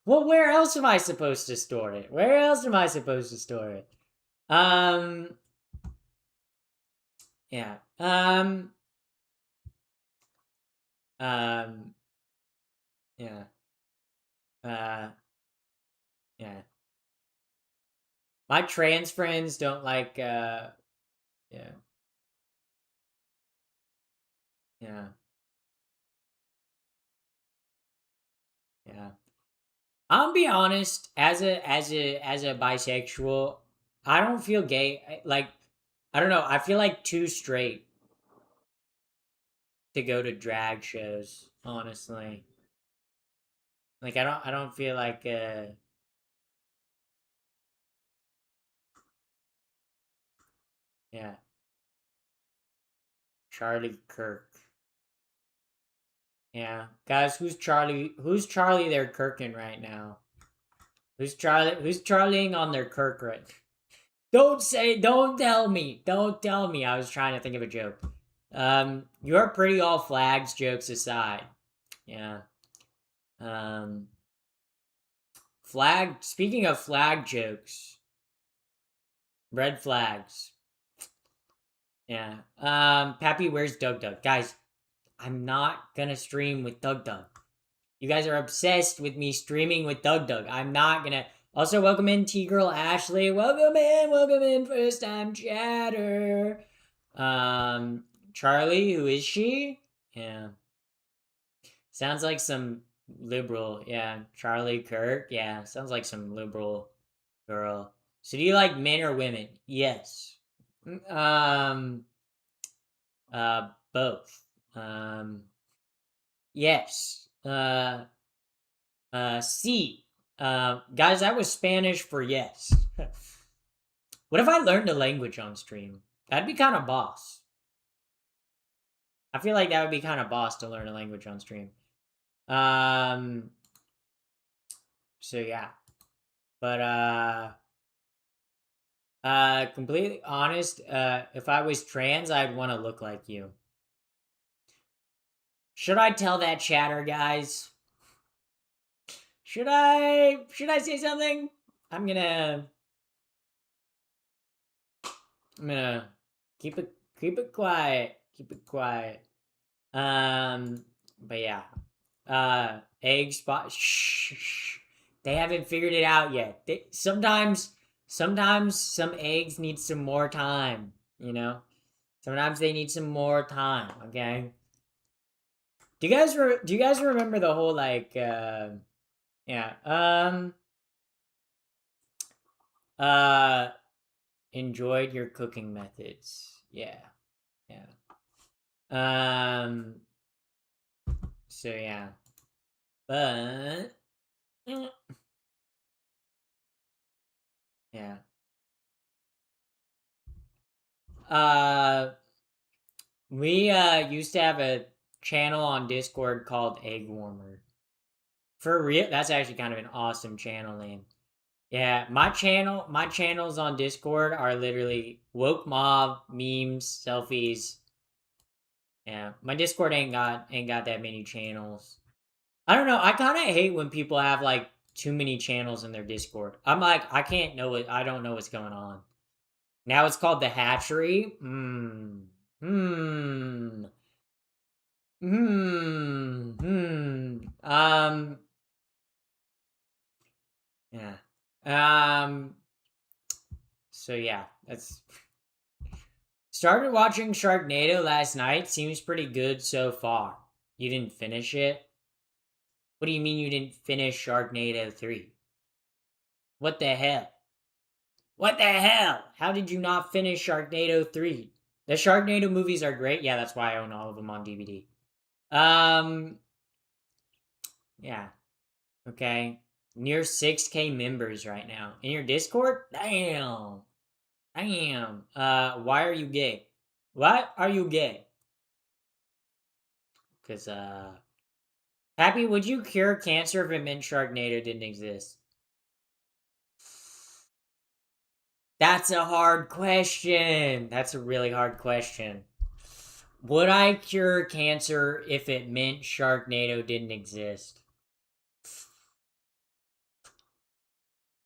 Well, where else am I supposed to store it? Where else am I supposed to store it? Um yeah. Um yeah. Uh yeah. My trans friends don't like, yeah. Yeah. Yeah. I'll be honest, as a bisexual, I don't feel gay. Like, I don't know. I feel like too straight to go to drag shows. Honestly, like I don't feel like yeah. Charlie Kirk. Yeah, guys, who's Charlie? Who's Charlie? They're Kirking right now. Who's Charlie? Who's Charlieing on their Kirk right? Don't say. Don't tell me. Don't tell me. I was trying to think of a joke. Your pretty all flags jokes aside. Yeah. Um, flag. Speaking of flag jokes, red flags. Yeah. Pappy, where's Doug Doug? Guys, I'm not gonna stream with Doug Doug. You guys are obsessed with me streaming with Doug Doug. I'm not gonna. Also, welcome in T Girl Ashley. Welcome in, first time chatter. Charlie, who is she? Yeah. Sounds like some liberal. Yeah. Charlie Kirk. Yeah. Sounds like some liberal girl. So do you like men or women? Yes. Um both. Yes. C. Guys, that was Spanish for yes. What if I learned a language on stream? That'd be kind of boss. I feel like that would be kind of boss to learn a language on stream. Um. So yeah, but completely honest. If I was trans, I'd want to look like you. Should I tell that chatter, guys? Should I? Should I say something? I'm gonna. I'm gonna keep it quiet. Keep it quiet. But yeah. Egg spot. Shh. They haven't figured it out yet. Sometimes some eggs need some more time. You know. Sometimes they need some more time. Okay. Do you guys remember the whole like yeah uh enjoyed your cooking methods? Yeah. Yeah. Um. So yeah. But yeah. Uh we used to have a channel on Discord called Egg Warmer. For real, that's actually kind of an awesome channel name. Yeah, my channels on Discord are literally woke mob, memes, selfies. Yeah, my Discord ain't got that many channels. I don't know. I kind of hate when people have like too many channels in their Discord. I'm like, I can't know it. I don't know what's going on. Now it's called the Hatchery. Hmm. Yeah. Um. So yeah, that's. Started watching Sharknado last night. Seems pretty good so far. You didn't finish it? What do you mean you didn't finish Sharknado 3? What the hell? What the hell? How did you not finish Sharknado 3? The Sharknado movies are great. Yeah, that's why I own all of them on DVD. Yeah. Okay. Near 6K members right now. In your Discord? Damn. Damn. Why are you gay? What are you gay? Cause Happy, would you cure cancer if it meant Sharknado didn't exist? That's a hard question. That's a really hard question. Would I cure cancer if it meant Sharknado didn't exist?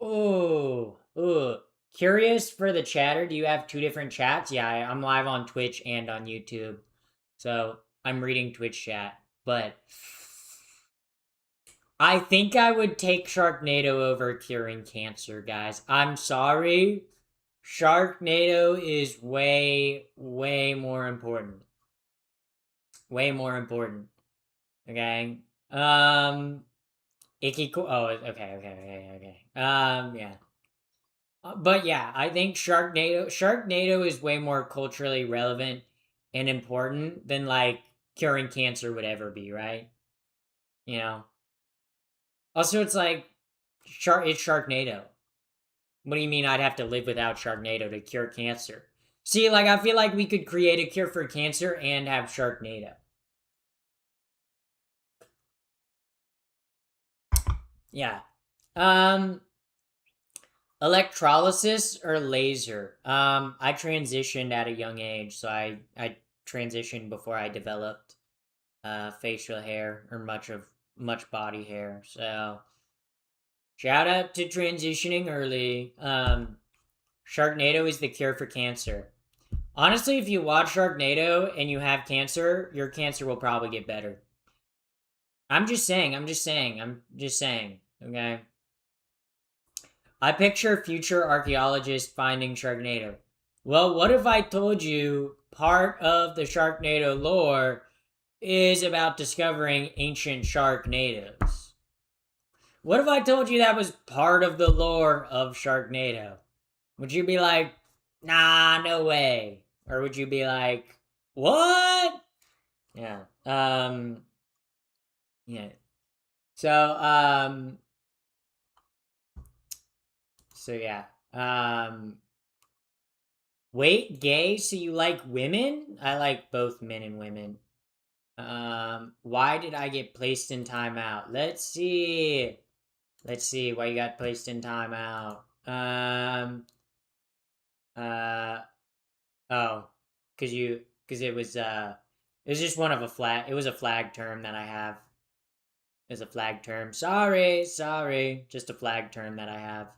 Oh. Curious for the chatter. Do you have two different chats? Yeah, I'm live on Twitch and on YouTube. So I'm reading Twitch chat. But I think I would take Sharknado over curing cancer, guys. I'm sorry. Sharknado is way, way more important. Way more important. Okay. Oh, okay. Yeah. But yeah, I think Sharknado is way more culturally relevant and important than like curing cancer would ever be, right? You know. Also, it's like it's Sharknado. What do you mean I'd have to live without Sharknado to cure cancer? See, like I feel like we could create a cure for cancer and have Sharknado. Yeah. Um Electrolysis or laser? I transitioned at a young age, so I transitioned before I developed facial hair or much body hair. So shout out to transitioning early. Sharknado is the cure for cancer. Honestly, if you watch Sharknado and you have cancer, your cancer will probably get better. I'm just saying. Okay. I picture future archaeologists finding Sharknado. Well, what if I told you part of the Sharknado lore is about discovering ancient Sharknadoes? What if I told you that was part of the lore of Sharknado? Would you be like, nah, no way? Or would you be like, what? Yeah. Yeah. So, yeah. Wait, gay? So you like women? I like both men and women. Why did I get placed in timeout? Let's see. Let's see why you got placed in timeout. Uh, oh, cause it was just one of a flag. It was a flag term that I have. It's a flag term. Sorry. Just a flag term that I have.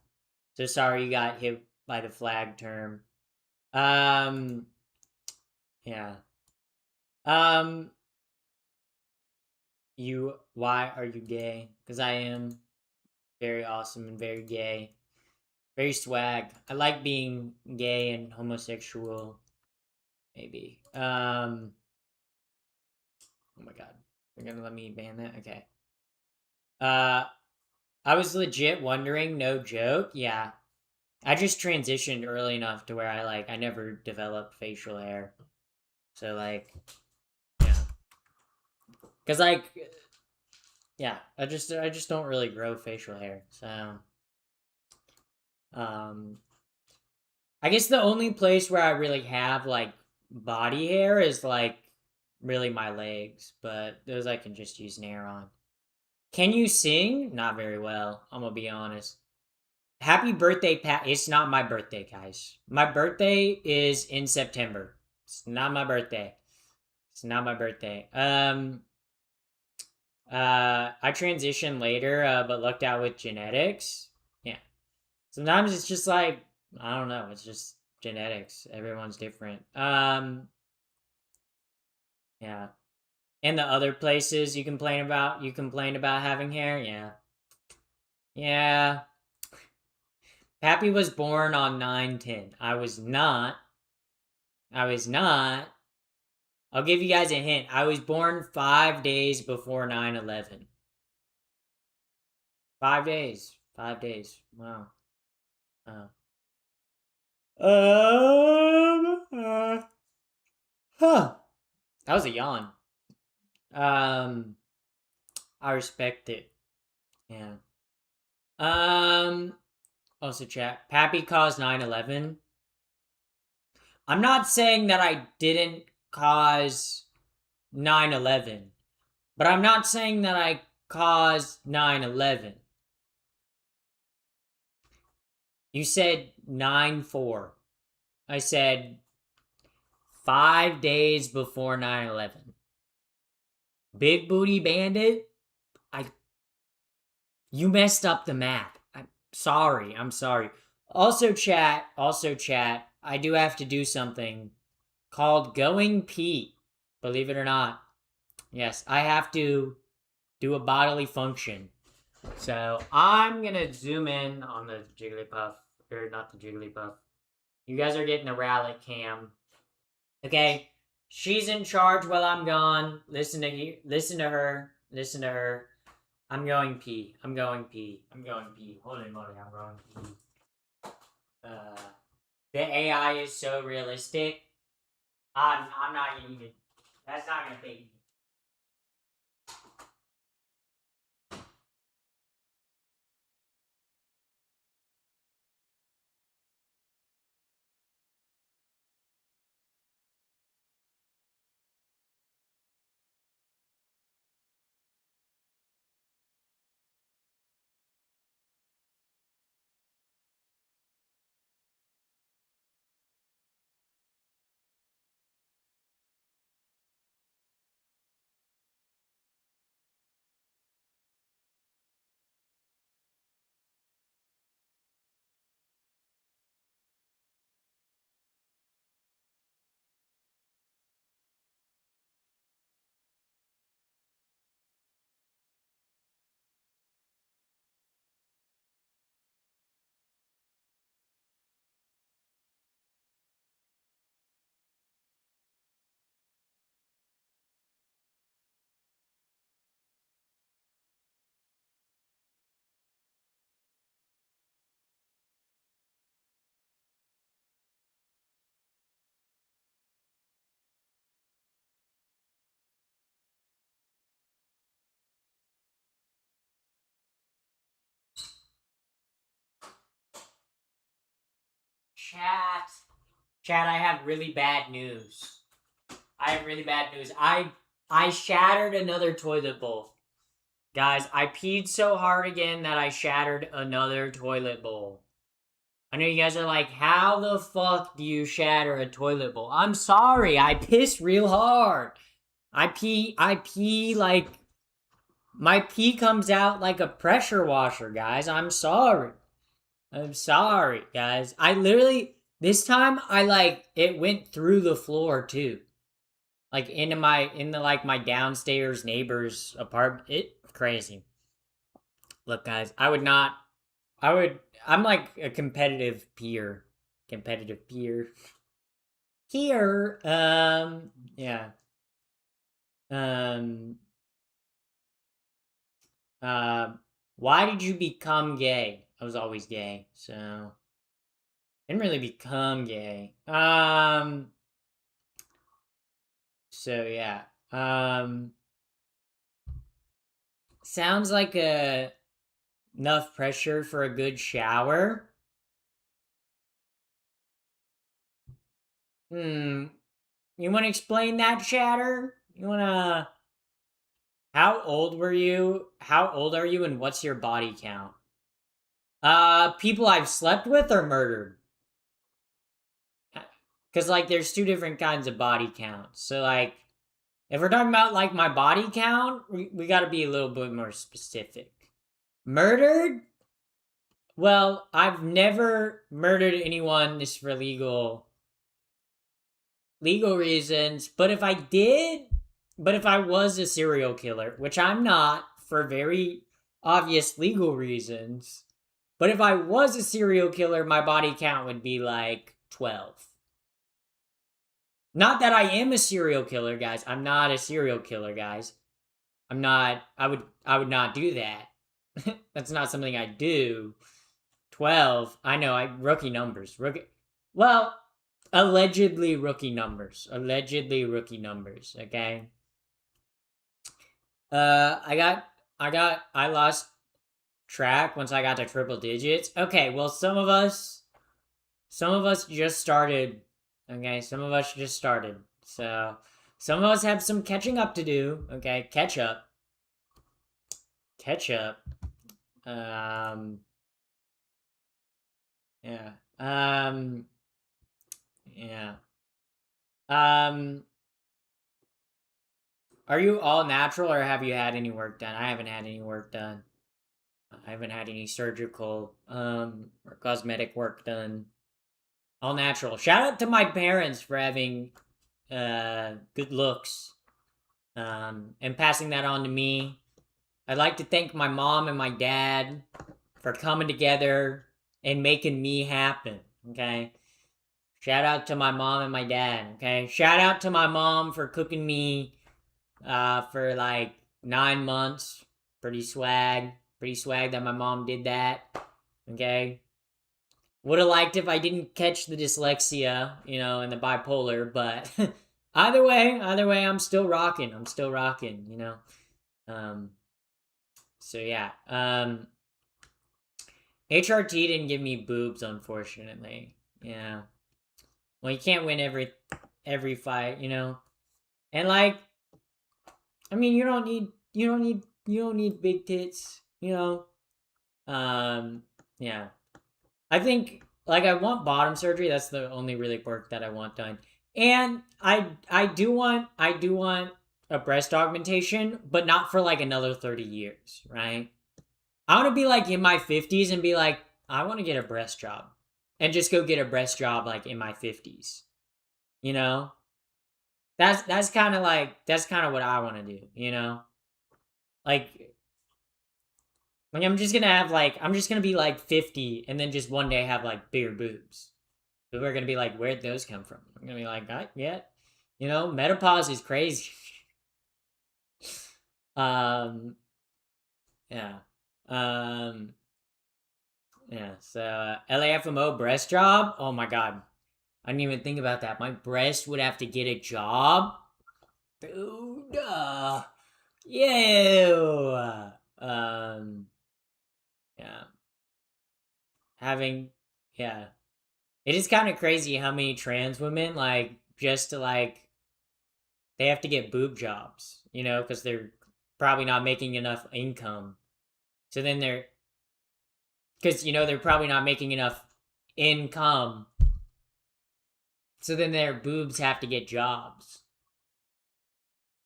So sorry you got hit by the flag term. Um, yeah. Um, why are you gay? Because I am very awesome and very gay. Very swag. I like being gay and homosexual. Maybe. Oh my god. You're gonna let me ban that? Okay. Uh, I was legit wondering, no joke. Yeah. I just transitioned early enough to where I never developed facial hair. So like, yeah. Cause like, yeah, I just don't really grow facial hair. So, um, I guess the only place where I really have like body hair is like really my legs, but those I can just use nair on. Can you sing? Not very well. I'm gonna be honest. Happy birthday, Pat. It's not my birthday, guys. My birthday is in September. It's not my birthday. It's not my birthday. I transitioned later, but lucked out with genetics. Yeah. Sometimes it's just like I don't know. It's just genetics. Everyone's different. Yeah. And the other places you complain about having hair. Yeah. Yeah. Pappy was born on 9/10. I was not. I was not. I'll give you guys a hint. I was born 5 days before 9/11. 5 days. 5 days. Wow. Uh, uh, huh. That was a yawn. Um, I respect it. Yeah. Um, Also chat. Pappy caused 9/11. I'm not saying that I didn't cause 9/11, but I'm not saying that I caused 9/11. You said 9/4. I said 5 days before 9/11. Big Booty Bandit, I you messed up the math. I'm sorry. I'm sorry. Also chat, I do have to do something called Going Pete. Believe it or not. Yes, I have to do a bodily function. So I'm gonna zoom in on the Jigglypuff, or not the Jigglypuff. You guys are getting the Rowlet cam. Okay, she's in charge while I'm gone. Listen to her. Listen to her. I'm going pee. I'm going pee. I'm going pee. Holy moly, I'm going pee. The AI is so realistic. I'm not even. That's not gonna fake me. Chat, I have really bad news. I have really bad news. I shattered another toilet bowl. Guys, I peed so hard again that I shattered another toilet bowl. I know you guys are like, how the fuck do you shatter a toilet bowl? I'm sorry, I piss real hard. I pee like, my pee comes out like a pressure washer, guys. I'm sorry. I'm sorry, guys. I literally, this time, it went through the floor too. Like, my downstairs neighbor's apartment. Crazy. Look, guys, I'm like a competitive peer. Competitive peer. Here, yeah. Um, why did you become gay? I was always gay, so didn't really become gay. So yeah. Sounds like enough pressure for a good shower. You want to explain that, Shatter? You want to? How old were you? How old are you, and what's your body count? People I've slept with or murdered? Because, like, there's two different kinds of body counts. So, like, if we're talking about, like, my body count, we gotta be a little bit more specific. Murdered? Well, I've never murdered anyone just for legal reasons, but if I was a serial killer, which I'm not for very obvious legal reasons, but if I was a serial killer, my body count would be like 12. Not that I am a serial killer, guys. I'm not a serial killer, guys. I'm not. I would not do that. That's not something I do. 12. I know. Rookie numbers. Well, allegedly rookie numbers. Allegedly rookie numbers. Okay. I lost track once I got to triple digits. Okay. Well, some of us just started. Okay. Some of us just started. So some of us have some catching up to do. Okay. Catch up. Yeah. Yeah. Are you all natural or have you had any work done? I haven't had any work done. I haven't had any surgical or cosmetic work done. All natural. Shout out to my parents for having good looks and passing that on to me. I'd like to thank my mom and my dad for coming together and making me happen, okay? Shout out to my mom and my dad, okay? Shout out to my mom for cooking me for like 9 months. Pretty swag that my mom did that, okay? Would have liked if I didn't catch the dyslexia, and the bipolar, but either way, I'm still rocking. Um, so yeah. HRT didn't give me boobs, unfortunately. Yeah. Well, you can't win every fight, And like, I mean, you don't need big tits, Yeah. I think like I want bottom surgery. That's the only really work that I want done. And I do want a breast augmentation, but not for like another 30 years, right? I want to be like in my 50s and be like, I want to get a breast job. And just go get a breast job like in my 50s. You know? That's kind of what I want to do, Like I'm just going to have I'm just going to be like 50 and then just one day have like bigger boobs. People are gonna be like, "Where'd those come from?" I'm gonna be like, yeah, menopause is crazy." um, yeah, um, yeah. So LAFMO breast job. Oh my god, I didn't even think about that. My breast would have to get a job, dude. Yeah. Yeah. Having, yeah. It is kind of crazy how many trans women just to they have to get boob jobs, because they're probably not making enough income. So then because, they're probably not making enough income. So then their boobs have to get jobs.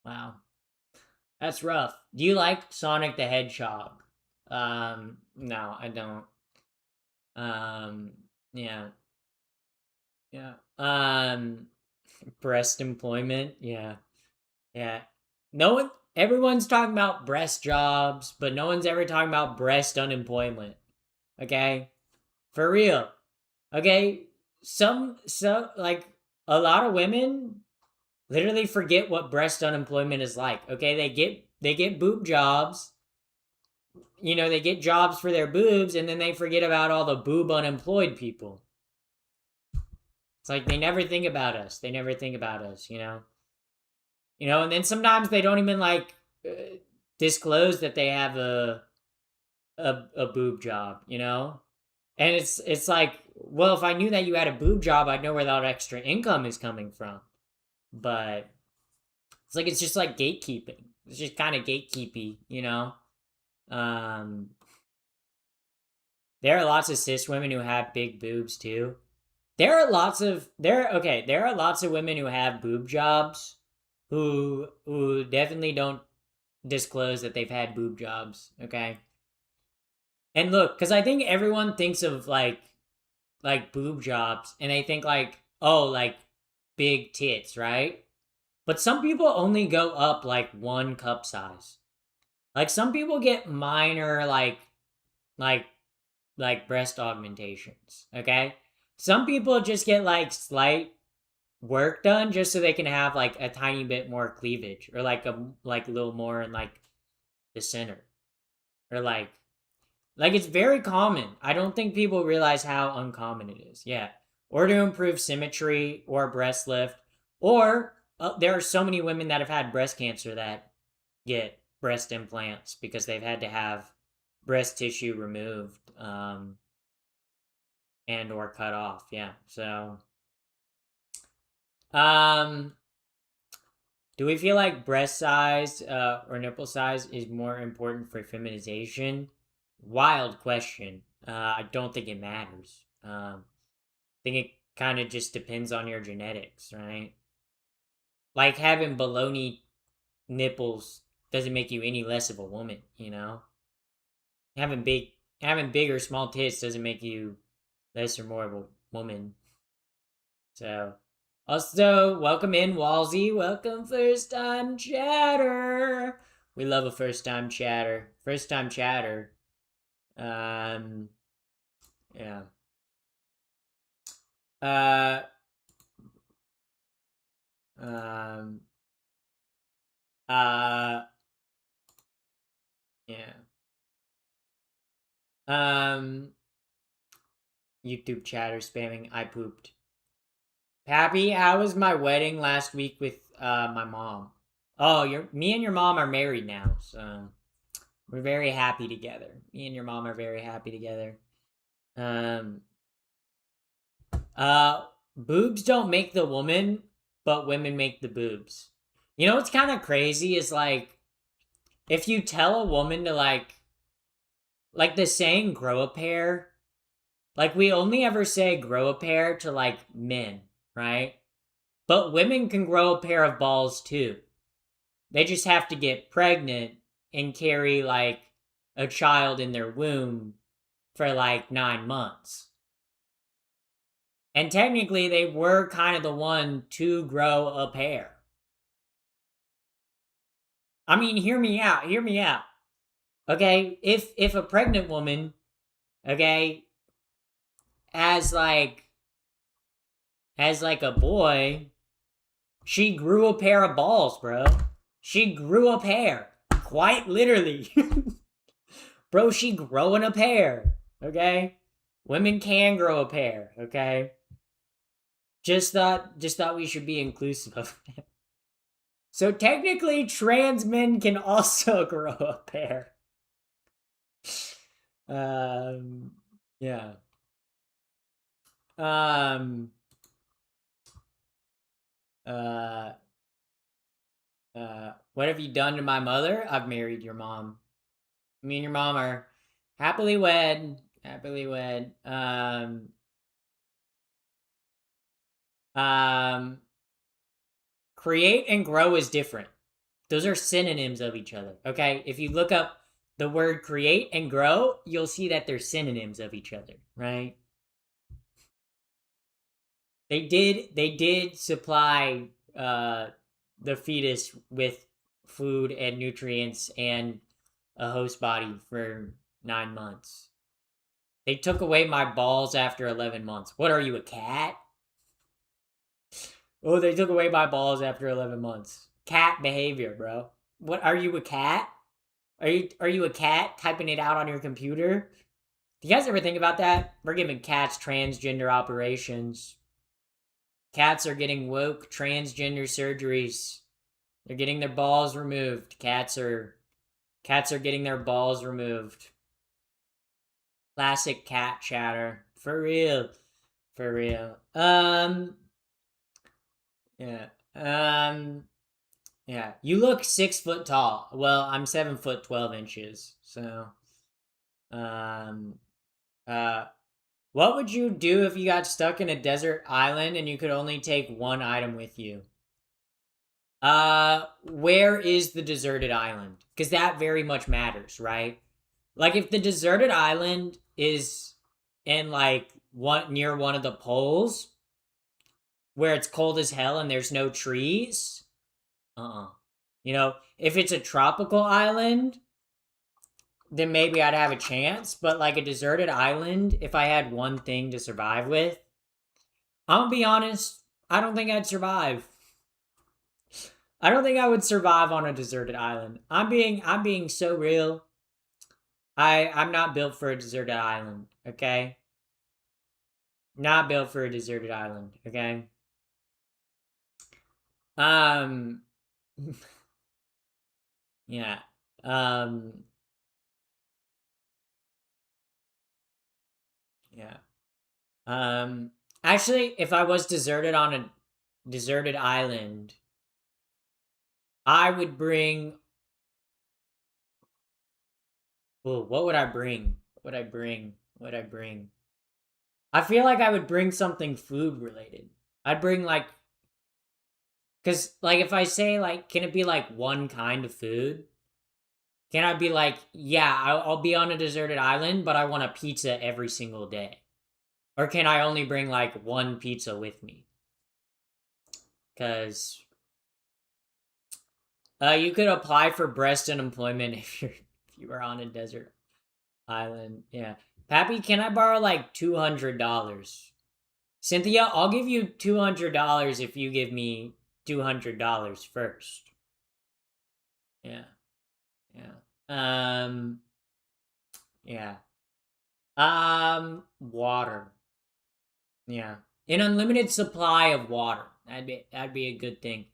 Wow. That's rough. Do you like Sonic the Hedgehog? No, I don't. Um, yeah. Yeah. Breast employment. Yeah. Yeah. Everyone's talking about breast jobs, but no one's ever talking about breast unemployment. Okay? For real. Okay? Like, a lot of women literally forget what breast unemployment is like. Okay? They get boob jobs. They get jobs for their boobs, and then they forget about all the boob unemployed people. It's like they never think about us. And then sometimes they don't even disclose that they have a boob job, And it's like, well, if I knew that you had a boob job, I'd know where that extra income is coming from. But it's just like gatekeeping. It's just kind of gatekeepy, Um, there are lots of cis women who have big boobs too. There are lots of women who have boob jobs who definitely don't disclose that they've had boob jobs, okay? And look, cuz I think everyone thinks of boob jobs and they think oh, big tits, right? But some people only go up one cup size. Some people get minor like breast augmentations, okay? Some people just get slight work done just so they can have a tiny bit more cleavage or a little more in the center. Or it's very common. I don't think people realize how uncommon it is. Yeah. Or to improve symmetry or breast lift. Or there are so many women that have had breast cancer that get breast implants because they've had to have breast tissue removed and or cut off. Yeah. So do we feel like breast size or nipple size is more important for feminization? Wild question. I don't think it matters. I think it kind of just depends on your genetics, right? Like having baloney nipples doesn't make you any less of a woman, Having big or small tits doesn't make you less or more of a woman. So, also welcome in Walsey. Welcome first time chatter. We love a first time chatter. First time chatter. Yeah. Um, yeah. YouTube chatter spamming. I pooped. Pappy, how was my wedding last week with my mom? Oh, me and your mom are married now, so we're very happy together. Me and your mom are very happy together. Um, boobs don't make the woman, but women make the boobs. You know what's kind of crazy is like if you tell a woman to like the saying grow a pair, like we only ever say grow a pair to like men, right? But women can grow a pair of balls too. They just have to get pregnant and carry like a child in their womb for like 9 months. And technically, they were kind of the one to grow a pair. I mean, hear me out. Hear me out. Okay, if a pregnant woman, okay, has like a boy, she grew a pair of balls, bro. She grew a pair, quite literally. Bro, she growing a pair, okay? Women can grow a pair, okay? Just thought we should be inclusive of it. So technically, trans men can also grow a pair. Yeah. Uh, what have you done to my mother? I've married your mom. Me and your mom are happily wed. Happily wed. Create and grow is different. Those are synonyms of each other. Okay, if you look up the word create and grow, you'll see that they're synonyms of each other, right? They did supply the fetus with food and nutrients and a host body for 9 months. They took away my balls after 11 months. What are you, a cat? Oh, they took away my balls after 11 months. Cat behavior, bro. What are you, a cat? Are you a cat typing it out on your computer? Do you guys ever think about that? We're giving cats transgender operations. Cats are getting woke transgender surgeries. They're getting their balls removed. Cats are getting their balls removed. Classic cat chatter. For real. For real. Yeah. Yeah. You look 6 foot tall. Well, I'm 7 foot 12 inches. So what would you do if you got stuck in a desert island and you could only take one item with you? Where is the deserted island? Because that very much matters, right? Like if the deserted island is in like near one of the poles where it's cold as hell and there's no trees, you know, if it's a tropical island, then maybe I'd have a chance. But like a deserted island, if I had one thing to survive with, I'm gonna be honest, I don't think I'd survive. I don't think I would survive on a deserted island. I'm being so real. I'm not built for a deserted island, okay? Not built for a deserted island, okay? Um yeah. Yeah. Actually, if I was deserted on a deserted island, I would bring. Oh, what would I bring? What would I bring? What would I bring? I feel like I would bring something food related. I'd bring like, cause like if I say like, can it be like one kind of food? Can I be like, yeah, I'll be on a deserted island, but I want a pizza every single day? Or can I only bring like one pizza with me? Cause You could apply for breast unemployment if you were on a desert island. Yeah. Pappy, can I borrow like $200? Cynthia, I'll give you $200 if you give me $200 first. Yeah. Yeah. Yeah. Water. Yeah. An unlimited supply of water. That'd be a good thing.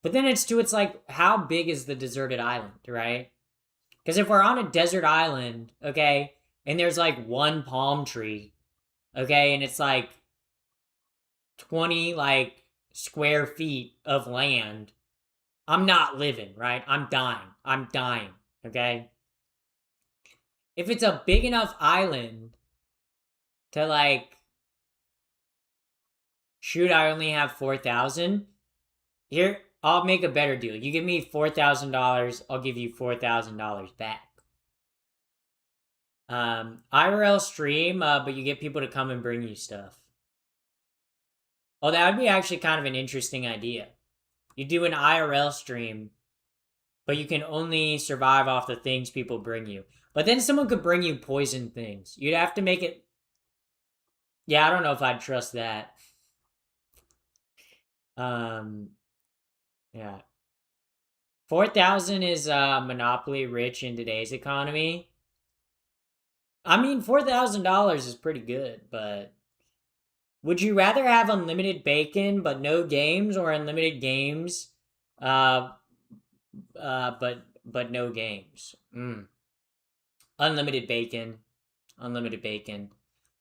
But then it's like, how big is the deserted island, right? Because if we're on a desert island, okay, and there's like one palm tree, okay, and it's like 20 like square feet of land, I'm not living, right? I'm dying, okay? If it's a big enough island to like, shoot, I only have 4,000. Here, I'll make a better deal. You give me $4,000, I'll give you $4,000 back. IRL stream, but you get people to come and bring you stuff. Oh, that would be actually kind of an interesting idea. You do an IRL stream, but you can only survive off the things people bring you. But then someone could bring you poison things. You'd have to make it. Yeah, I don't know if I'd trust that. Yeah. 4,000 is monopoly rich in today's economy. I mean, $4,000 is pretty good, but would you rather have unlimited bacon but no games, or unlimited games, but no games? Unlimited bacon. Unlimited bacon.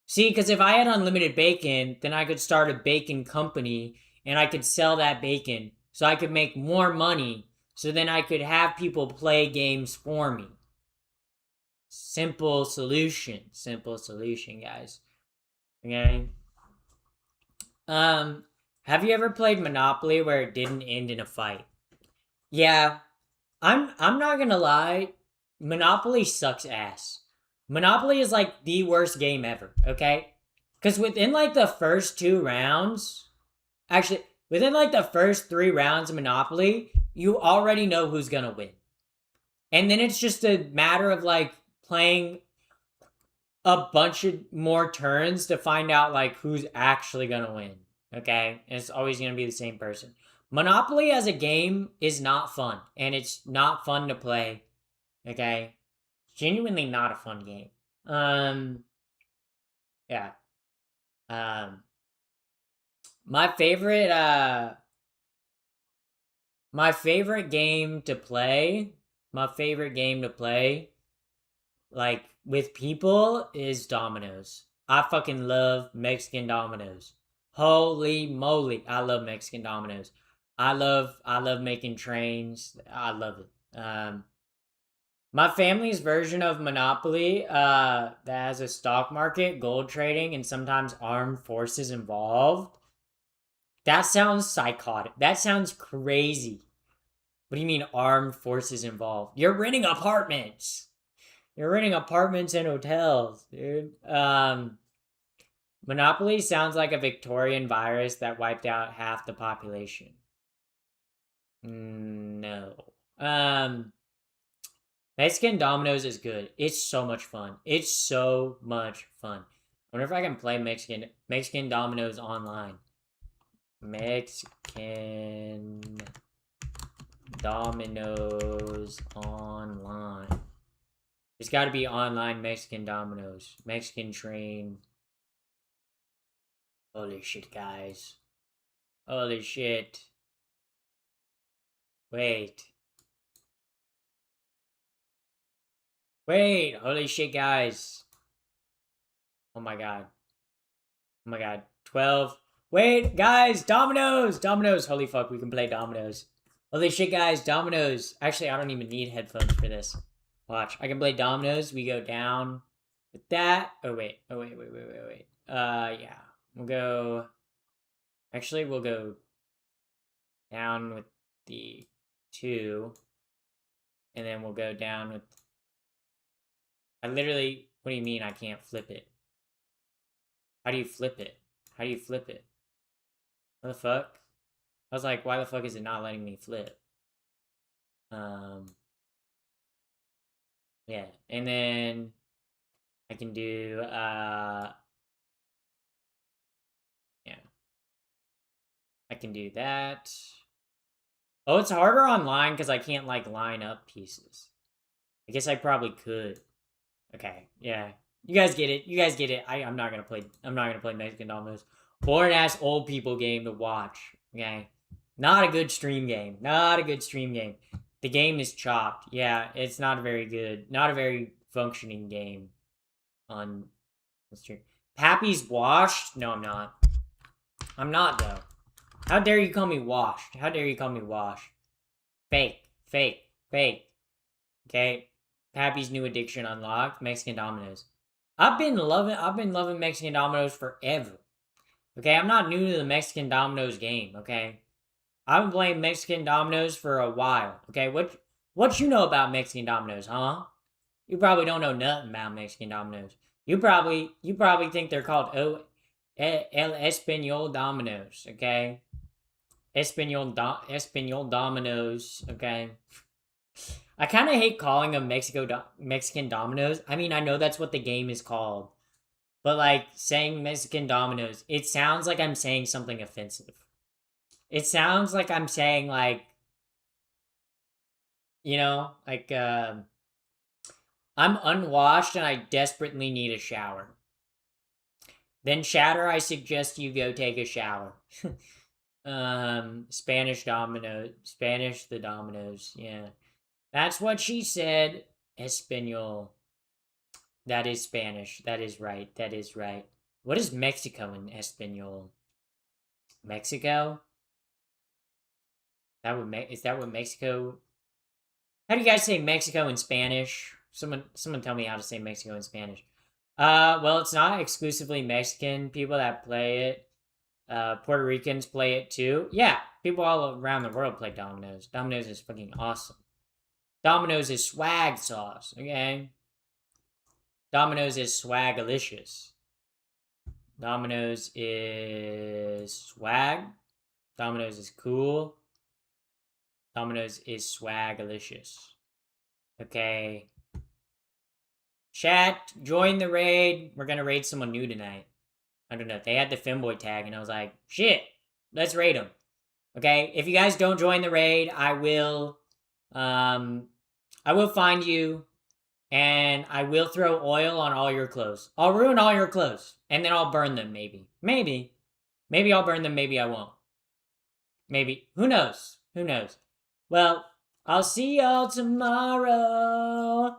See, because if I had unlimited bacon, then I could start a bacon company and I could sell that bacon so I could make more money, so then I could have people play games for me. Simple solution, guys. Okay. Have you ever played Monopoly where it didn't end in a fight? Yeah, I'm not gonna lie, Monopoly sucks ass. Monopoly is like the worst game ever, okay? Because within like the first 2 rounds, actually, within like the first 3 rounds of Monopoly, you already know who's gonna win. And then it's just a matter of like playing a bunch of more turns to find out like who's actually gonna win. Okay? And it's always gonna be the same person. Monopoly as a game is not fun, and it's not fun to play. Okay? Genuinely not a fun game. Yeah. My favorite game to play, like with people, is dominoes. I fucking love Mexican dominoes. Holy moly, I love Mexican dominoes. I love making trains. I love it. My family's version of Monopoly, that has a stock market, gold trading, and sometimes armed forces involved. That sounds psychotic. That sounds crazy. What do you mean armed forces involved? You're renting apartments. You're renting apartments and hotels, dude. Monopoly sounds like a Victorian virus that wiped out half the population. No. Mexican Dominoes is good. It's so much fun. I wonder if I can play Mexican Dominoes online. Mexican Dominoes online. It's got to be online Mexican Dominoes. Mexican train. Holy shit, guys. Holy shit. Wait. Holy shit, guys. Oh my god. 12. Wait, guys, dominoes! Holy fuck, we can play dominoes. Holy shit, guys, dominoes. Actually, I don't even need headphones for this. Watch, I can play dominoes. We go down with that. Oh, wait. Yeah. We'll go down with the 2. And then we'll go down with... what do you mean I can't flip it? How do you flip it? What the fuck? I was like, why the fuck is it not letting me flip? Yeah, and then I can do yeah, I can do that. Oh, it's harder online because I can't like line up pieces. I guess I probably could. Okay, yeah. You guys get it. You guys get it. I'm not gonna play. I'm not gonna play Mexican Dominoes. Boring ass old people game to watch. Okay, not a good stream game. Not a good stream game. The game is chopped. Yeah, it's not a very good. Not a very functioning game on the stream. Pappy's washed? No, I'm not. I'm not though. How dare you call me washed? How dare you call me washed? Fake, fake, fake. Okay. Pappy's new addiction unlocked. Mexican Dominoes. I've been loving Mexican Dominoes forever. Okay, I'm not new to the Mexican Dominoes game, okay? I've been playing Mexican Dominoes for a while. Okay, what you know about Mexican Dominoes, huh? You probably don't know nothing about Mexican Dominoes. You probably think they're called El Espanol Dominoes, okay? Espanol Dominoes, okay? I kind of hate calling them Mexican Dominoes. I mean, I know that's what the game is called, but like saying Mexican Dominoes, it sounds like I'm saying something offensive. It sounds like I'm saying like, like I'm unwashed and I desperately need a shower. Then Shatter, I suggest you go take a shower. Spanish the Dominoes, yeah. That's what she said. Espanol. That is Spanish. That is right. That is right. What is Mexico in Espanol? Mexico? Is that what Mexico? How do you guys say Mexico in Spanish? Someone tell me how to say Mexico in Spanish. Well, it's not exclusively Mexican people that play it. Puerto Ricans play it too. Yeah, people all around the world play Dominoes. Dominoes is fucking awesome. Dominoes is swag sauce, okay? Dominoes is swagalicious. Dominoes is swag. Dominoes is cool. Dominoes is swagalicious. Okay. Chat, join the raid. We're gonna raid someone new tonight. I don't know. They had the Femboy tag, and I was like, shit, let's raid them. Okay, if you guys don't join the raid, I will find you, and I will throw oil on all your clothes. I'll ruin all your clothes, and then I'll burn them, maybe. Maybe I'll burn them, maybe I won't. Maybe. Who knows? Who knows? Well, I'll see y'all tomorrow.